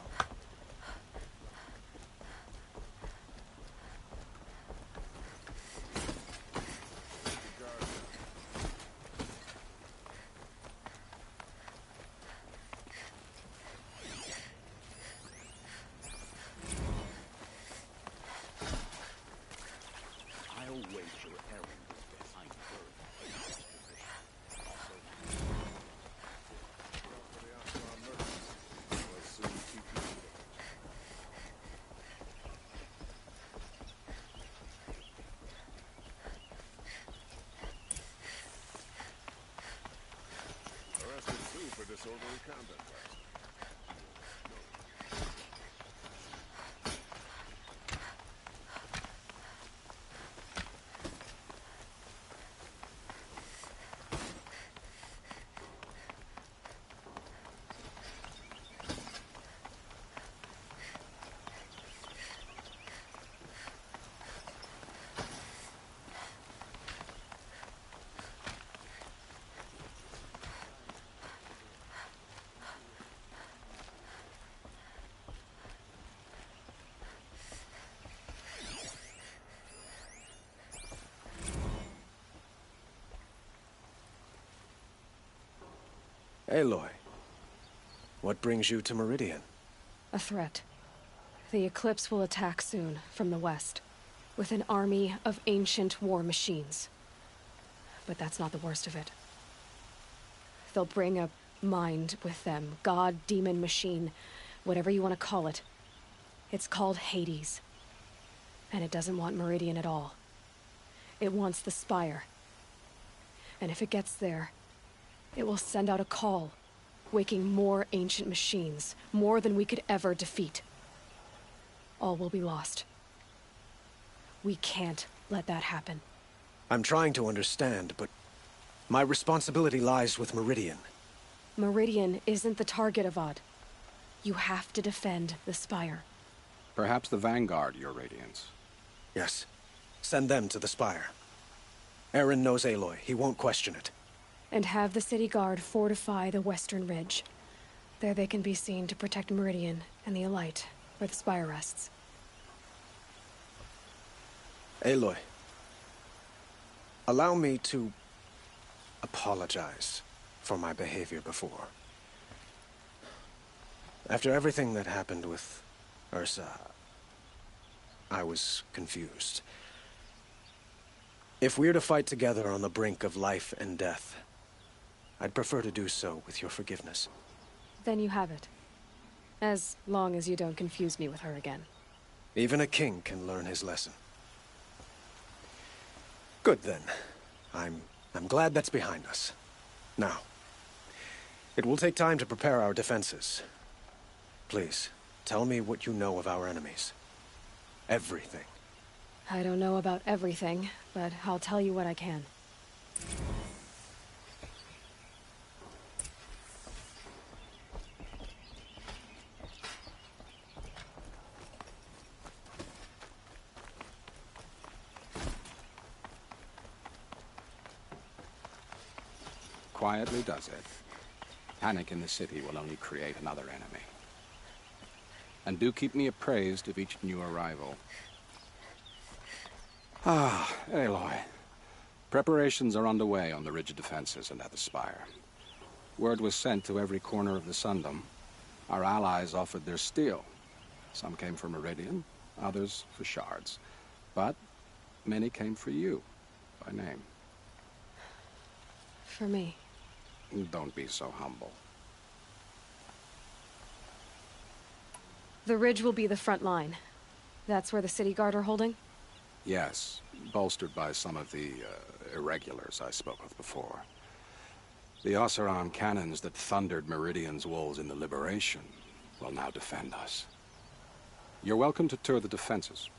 For disorderly conduct. Aloy, what brings you to Meridian? A threat. The Eclipse will attack soon, from the west, with an army of ancient war machines. But that's not the worst of it. They'll bring a mind with them, god, demon, machine, whatever you want to call it. It's called Hades. And it doesn't want Meridian at all. It wants the Spire. And if it gets there, it will send out a call, waking more ancient machines, more than we could ever defeat. All will be lost. We can't let that happen. I'm trying to understand, but my responsibility lies with Meridian. Meridian isn't the target, Avad. You have to defend the Spire. Perhaps the Vanguard, Your Radiance. Yes. Send them to the Spire. Eren knows Aloy. He won't question it. And have the city guard fortify the western ridge. There they can be seen to protect Meridian and the Elite, where the Spire rests. Aloy, allow me to apologize for my behavior before. After everything that happened with Ursa, I was confused. If we're to fight together on the brink of life and death, I'd prefer to do so with your forgiveness. Then you have it. As long as you don't confuse me with her again. Even a king can learn his lesson. Good then. I'm glad that's behind us. Now, it will take time to prepare our defenses. Please, tell me what you know of our enemies. Everything. I don't know about everything, but I'll tell you what I can. Quietly does it. Panic in the city will only create another enemy. And do keep me appraised of each new arrival. Ah, Aloy. Preparations are underway on the ridge defenses and at the spire. Word was sent to every corner of the Sundom. Our allies offered their steel. Some came for Meridian, others for shards. But many came for you, by name. For me. Don't be so humble. The ridge will be the front line. That's where the city guard are holding? Yes, bolstered by some of the irregulars I spoke of before. The Oseram cannons that thundered Meridian's walls in the Liberation will now defend us. You're welcome to tour the defenses.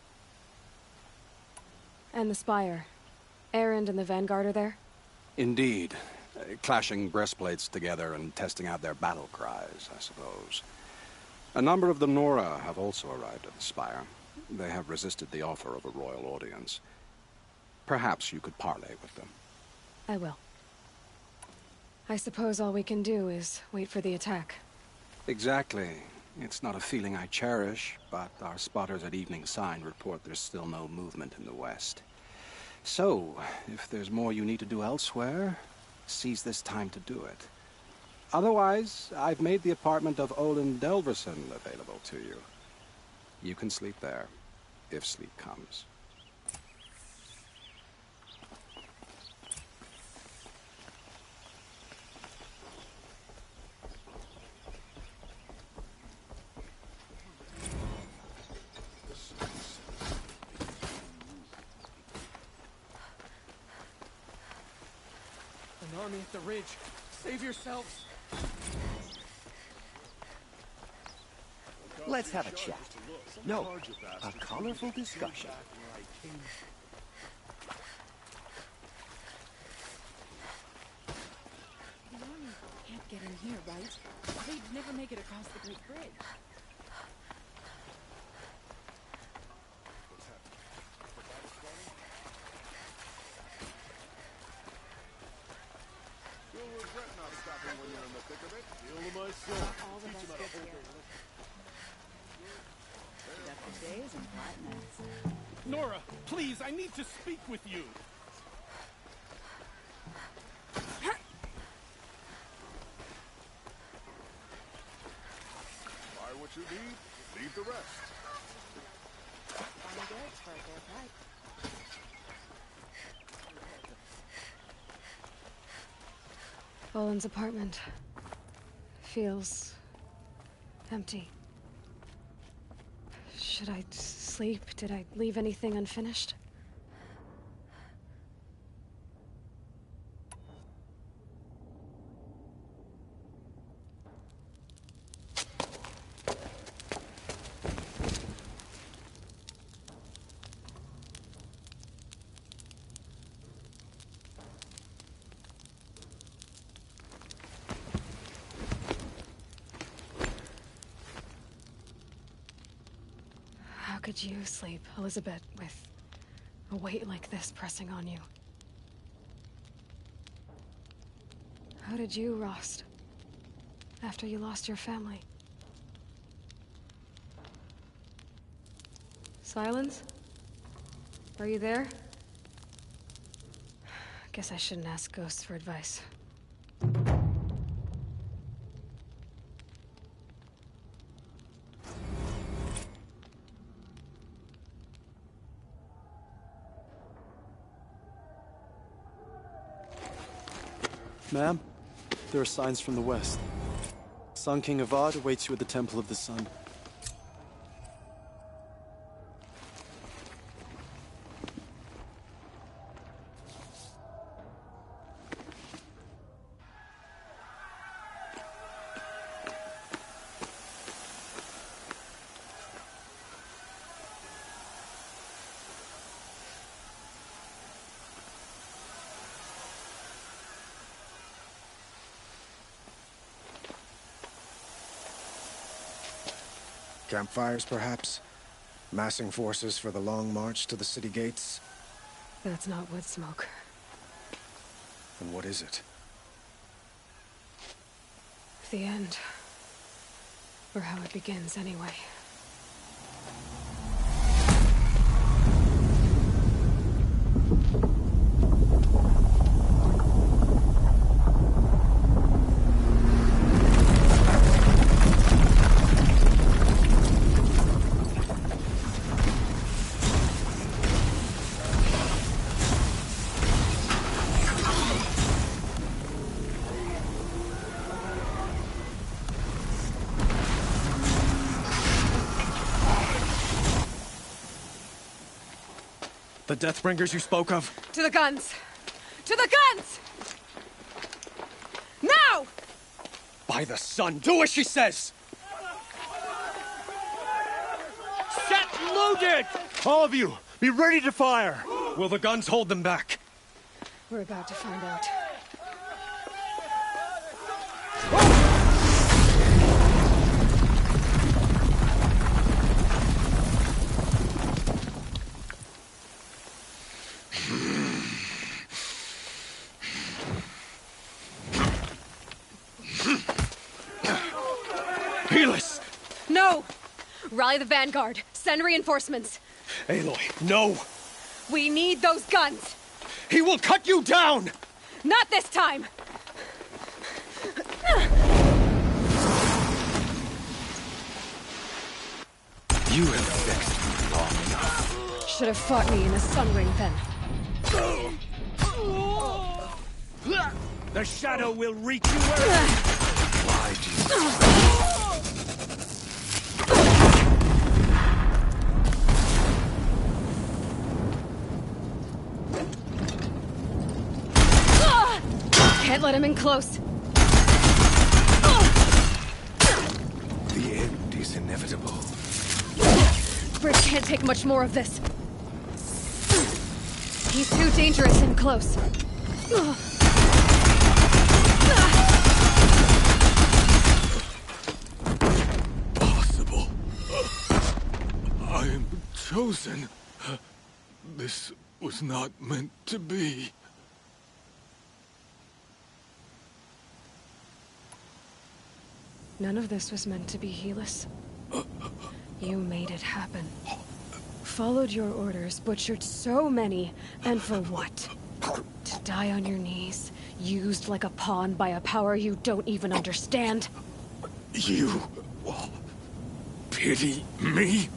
And the spire. Erend and the Vanguard are there? Indeed. Clashing breastplates together and testing out their battle cries, I suppose. A number of the Nora have also arrived at the spire. They have resisted the offer of a royal audience. Perhaps you could parley with them. I will. I suppose all we can do is wait for the attack. Exactly. It's not a feeling I cherish, but our spotters at Evening Sign report there's still no movement in the west. So, if there's more you need to do elsewhere, seize this time to do it. Otherwise, I've made the apartment of Olin Delverson available to you. You can sleep there, if sleep comes. An army at the ridge. Save yourselves. Let's have a chat. No, a colorful discussion. The army can't get in here, right? They'd never make it across the Great Bridge. You'll regret not stopping when you're in the thick of it. Feel to my soul. Teach him how to hold their liquor. Productive days and quiet nights. Nora, please, I need to speak with you. Buy what you need, leave the rest. Fine goods for a fair price. Olin's apartment feels empty. Should I sleep? Did I leave anything unfinished? How could you sleep, Elizabeth, with a weight like this pressing on you? How did you, Rost, after you lost your family? Silence? Are you there? Guess I shouldn't ask ghosts for advice. Ma'am, there are signs from the west. Sun King Avad awaits you at the Temple of the Sun. Campfires, perhaps? Massing forces for the long march to the city gates? That's not wood smoke. Then what is it? The end. Or how it begins, anyway. The Deathbringers you spoke of? To the guns! To the guns! Now! By the sun, do as she says! Set loaded! All of you, be ready to fire! Will the guns hold them back? We're about to find out. Helis! No! Rally the vanguard. Send reinforcements. Aloy, no! We need those guns! He will cut you down! Not this time! You have vexed me long enough. Should have fought me in a sun ring then. The shadow will reach you where... Why do you... Can't let him in close. The end is inevitable. Bridge can't take much more of this. He's too dangerous in close. Possible. I am chosen. This was not meant to be. None of this was meant to be, Helis. You made it happen. Followed your orders, butchered so many, and for what? To die on your knees, used like a pawn by a power you don't even understand? You... pity me?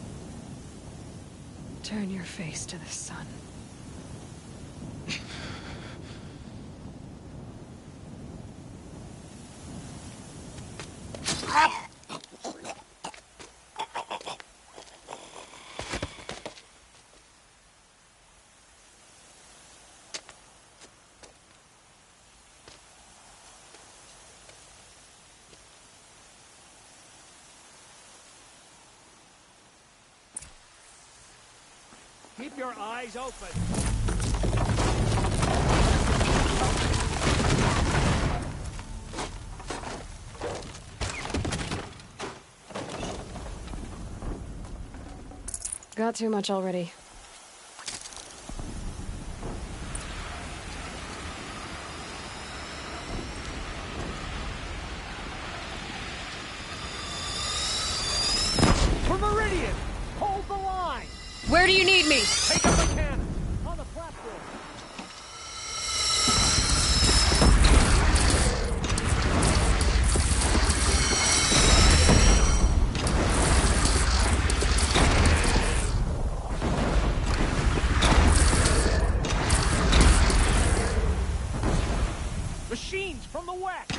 Turn your face to the sun. Keep your eyes open. Got too much already. For Meridian, hold the line. Where do you need me? Take up a cannon! On the platform! Machines from the west!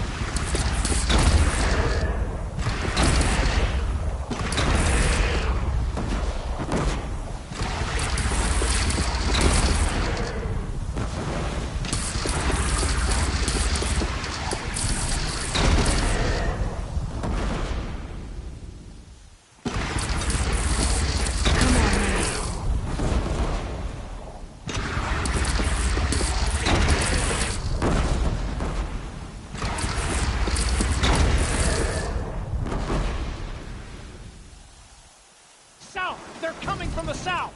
South! They're coming from the south!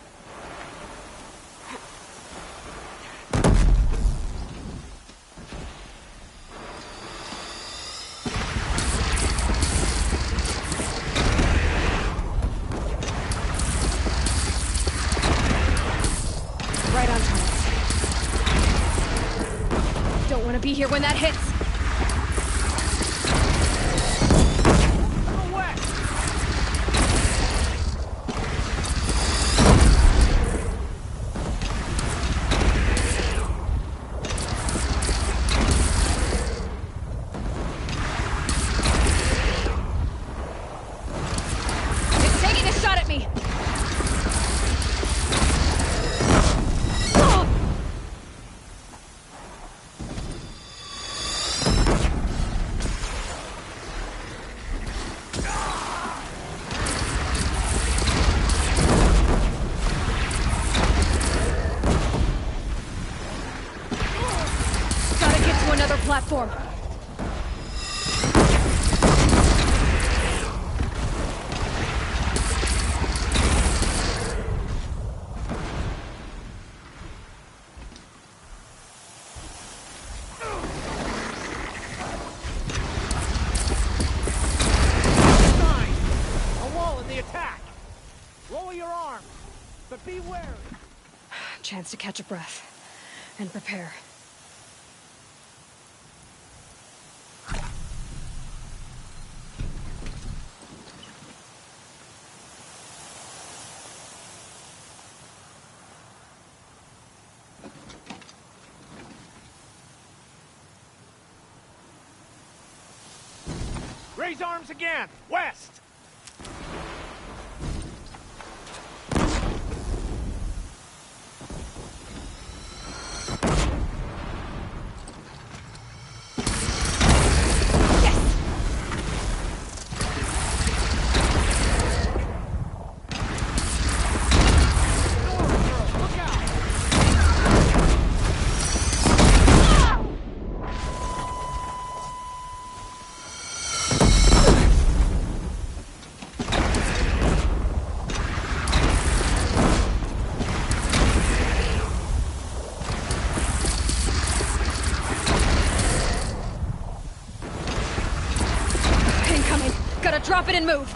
Right on time. Don't want to be here when that hits. Platform. A wall in the attack! Lower your arms, but be wary. Chance to catch a breath and prepare. Raise arms again! West! Drop it and move!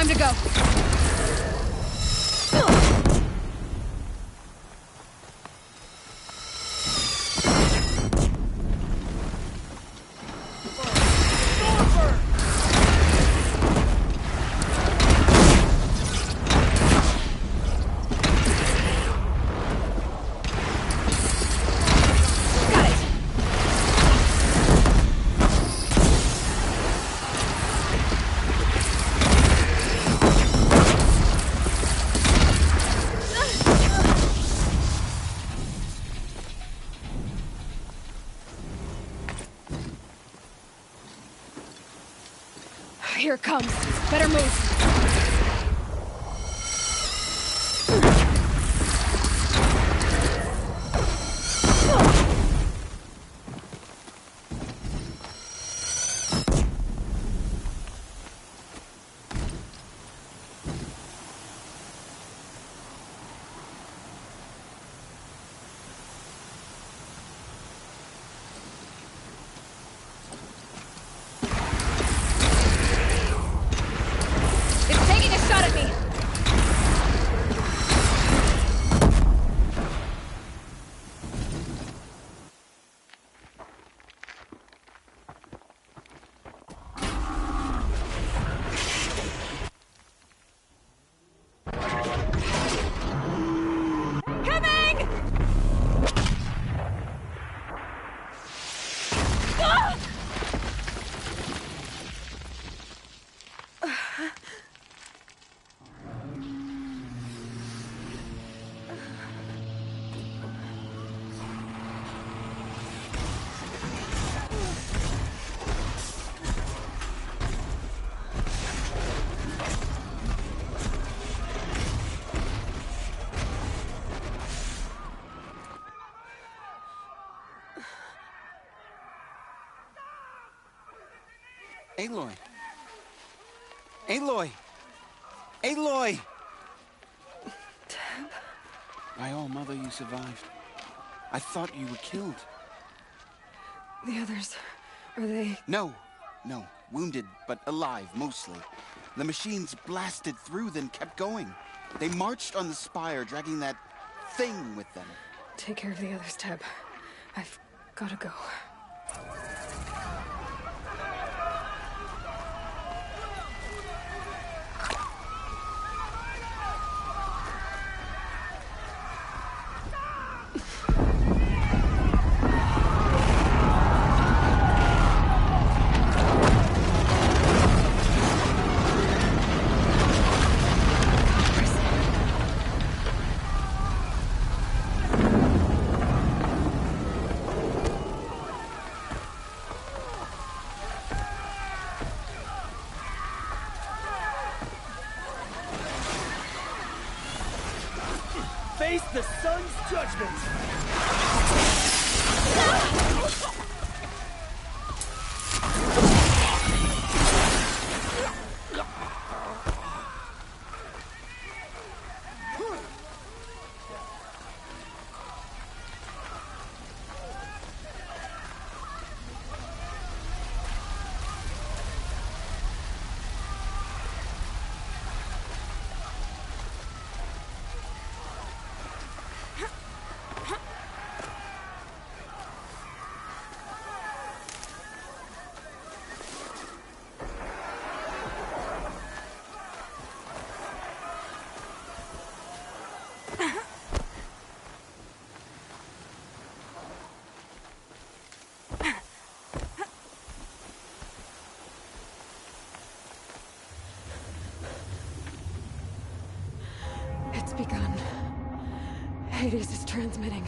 Time to go. Here it comes. Better move. Aloy! Aloy! Aloy! Teb? My own mother, you survived. I thought you were killed. The others, are they... No. Wounded, but alive, mostly. The machines blasted through, then kept going. They marched on the spire, dragging that thing with them. Take care of the others, Teb. I've gotta go. Face the sun's judgment! It's begun. Hades is transmitting.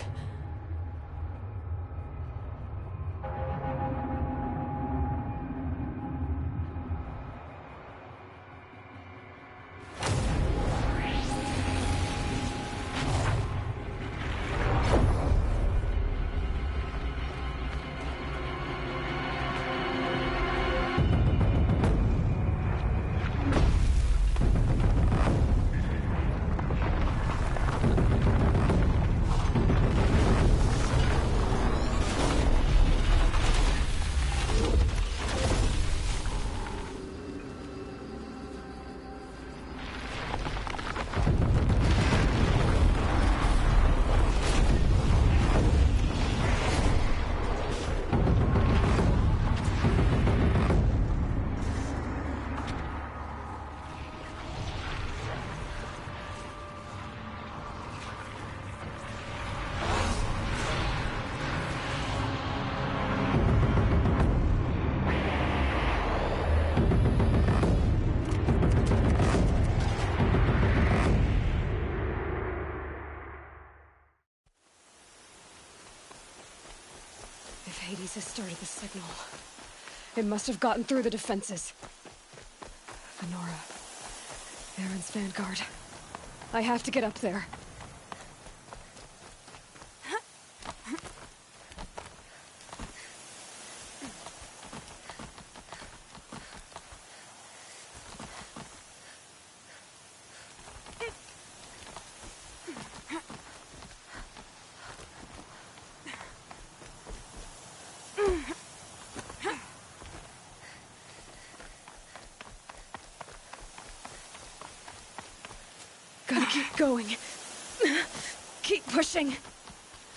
This started the signal. It must have gotten through the defenses. Venora. Aaron's vanguard. I have to get up there. Gotta keep going. Keep pushing.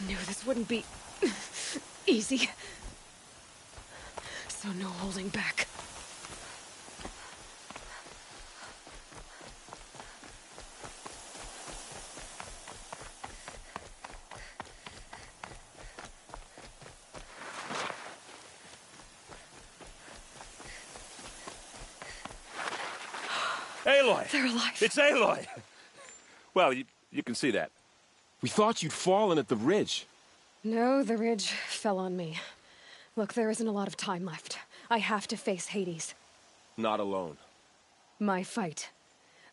Knew this wouldn't be easy. So no holding back. Aloy! They're alive. It's Aloy! Well, you can see that. We thought you'd fallen at the ridge. No, the ridge fell on me. Look, there isn't a lot of time left. I have to face Hades. Not alone. My fight.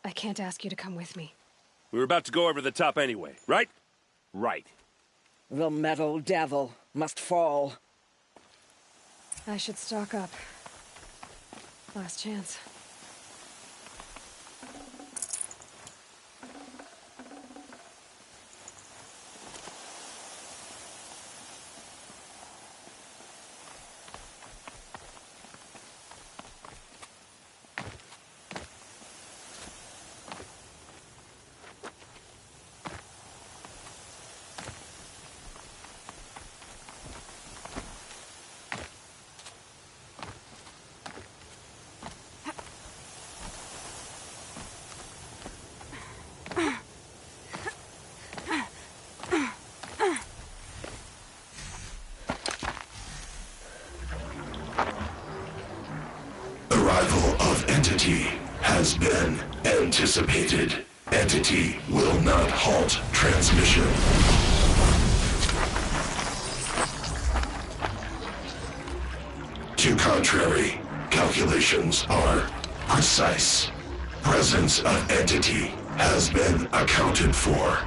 I can't ask you to come with me. We were about to go over the top anyway, right? Right. The metal devil must fall. I should stock up. Last chance. Arrival of Entity has been anticipated. Entity will not halt transmission. To contrary, calculations are precise. Presence of Entity has been accounted for.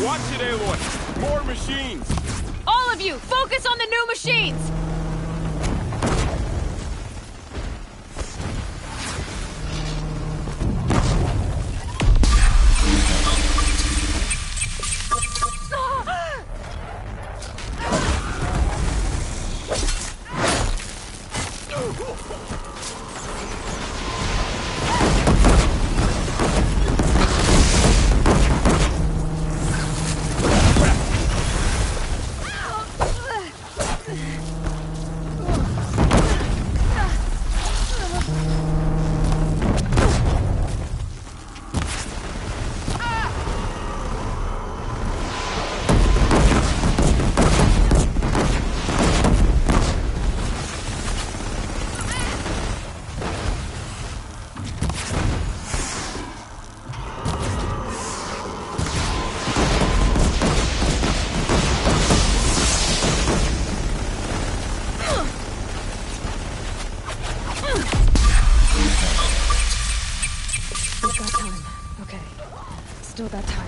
Watch it, Aloy! More machines! All of you, focus on the new machines! Still got time.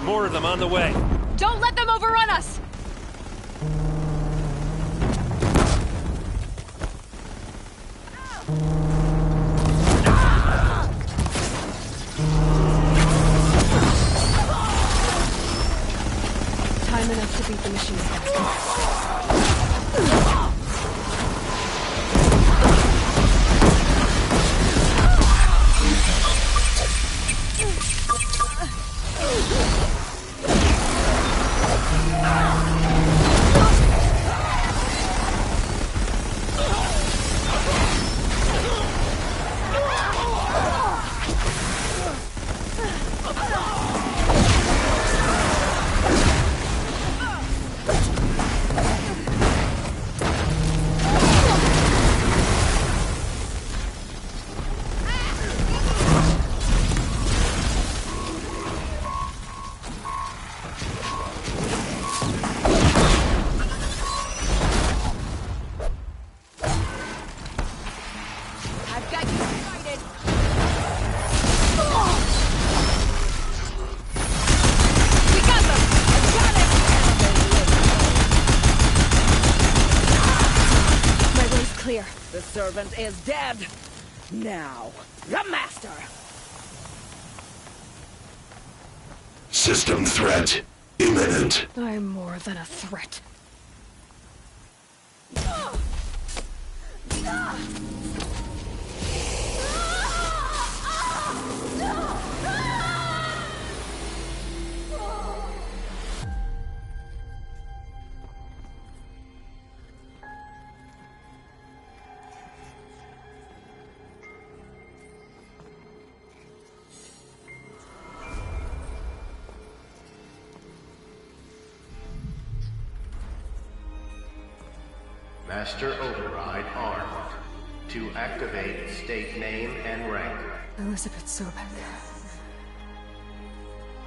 More of them on the way. Don't let them overrun us! Time enough to beat the machine back. The servant is dead. Now, the master. System threat imminent. I'm more than a threat. Master Override armed. To activate, state name and rank. Elizabeth Sobek.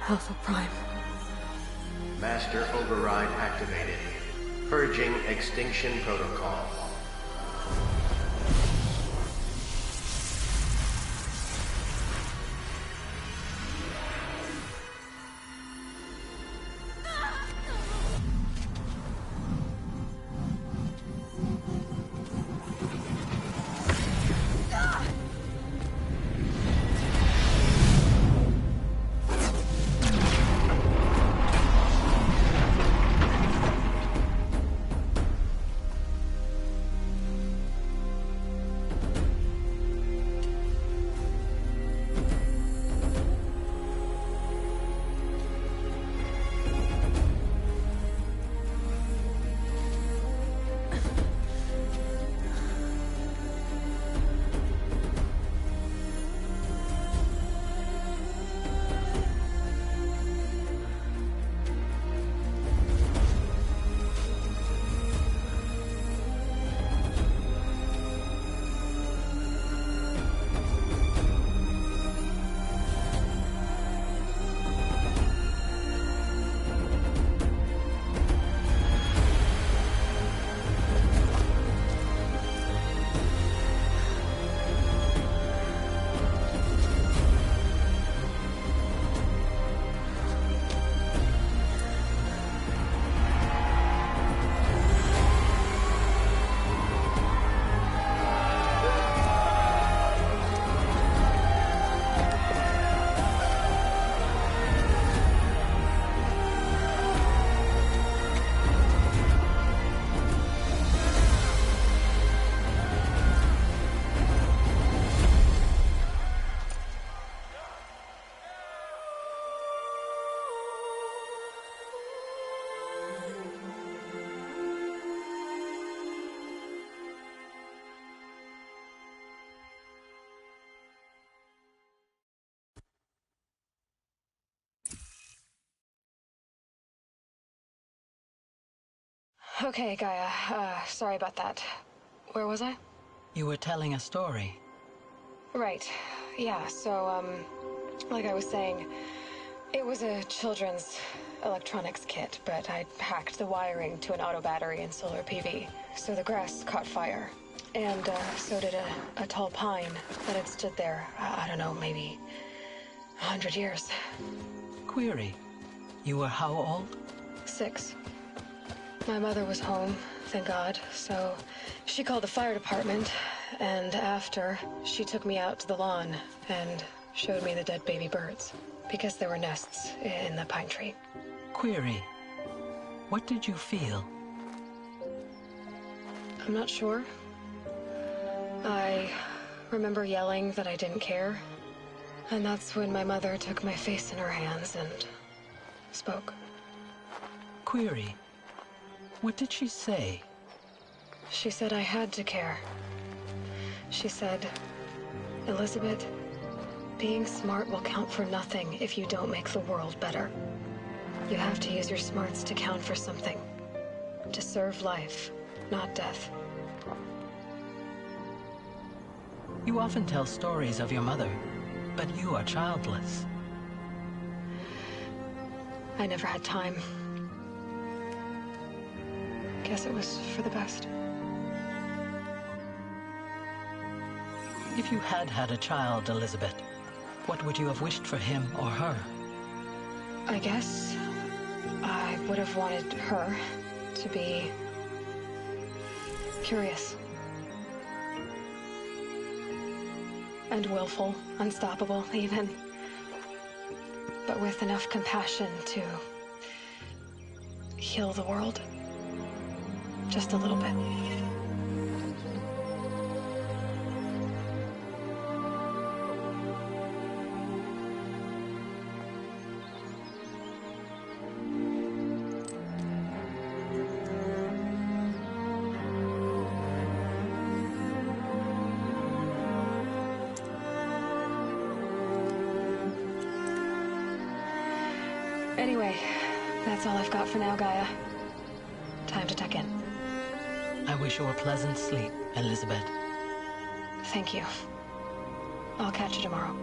Alpha Prime. Master Override activated. Purging Extinction Protocol. Okay, Gaia. Sorry about that. Where was I? You were telling a story. Right. Yeah, so, like I was saying, it was a children's electronics kit, but I'd hacked the wiring to an auto battery and solar PV. So the grass caught fire. And, so did a tall pine that had stood there, I don't know, maybe 100 years. Query. You were how old? 6. My mother was home, thank God, so she called the fire department, and after, she took me out to the lawn and showed me the dead baby birds, because there were nests in the pine tree. Query. What did you feel? I'm not sure. I remember yelling that I didn't care, and that's when my mother took my face in her hands and spoke. Query. What did she say? She said I had to care. She said, Elizabeth, being smart will count for nothing if you don't make the world better. You have to use your smarts to count for something. To serve life, not death. You often tell stories of your mother, but you are childless. I never had time. Guess it was for the best. If you had had a child, Elizabeth, what would you have wished for him or her? I guess I would have wanted her to be curious. And willful, unstoppable, even. But with enough compassion to heal the world. Just a little bit. Anyway, that's all I've got for now, Gaia. Time to tuck in. I wish you a pleasant sleep, Elizabeth. Thank you. I'll catch you tomorrow.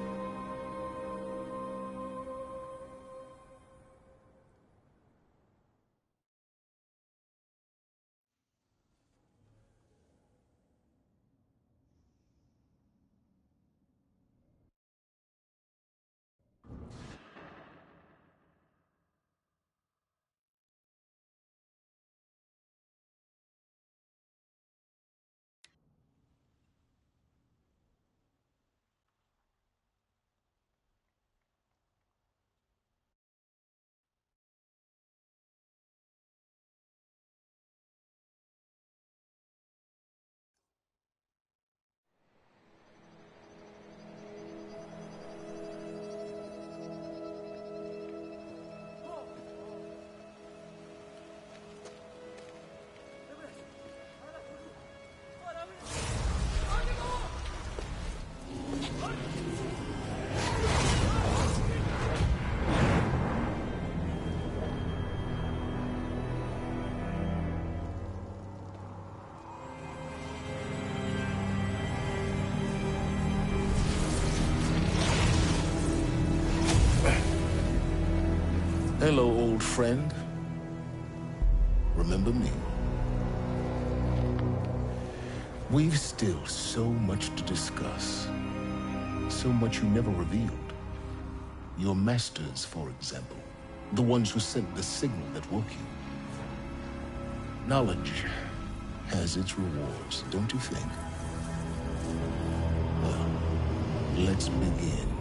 Hello, old friend. Remember me? We've still so much to discuss. So much you never revealed. Your masters, for example. The ones who sent the signal that woke you. Knowledge has its rewards, don't you think? Well, let's begin.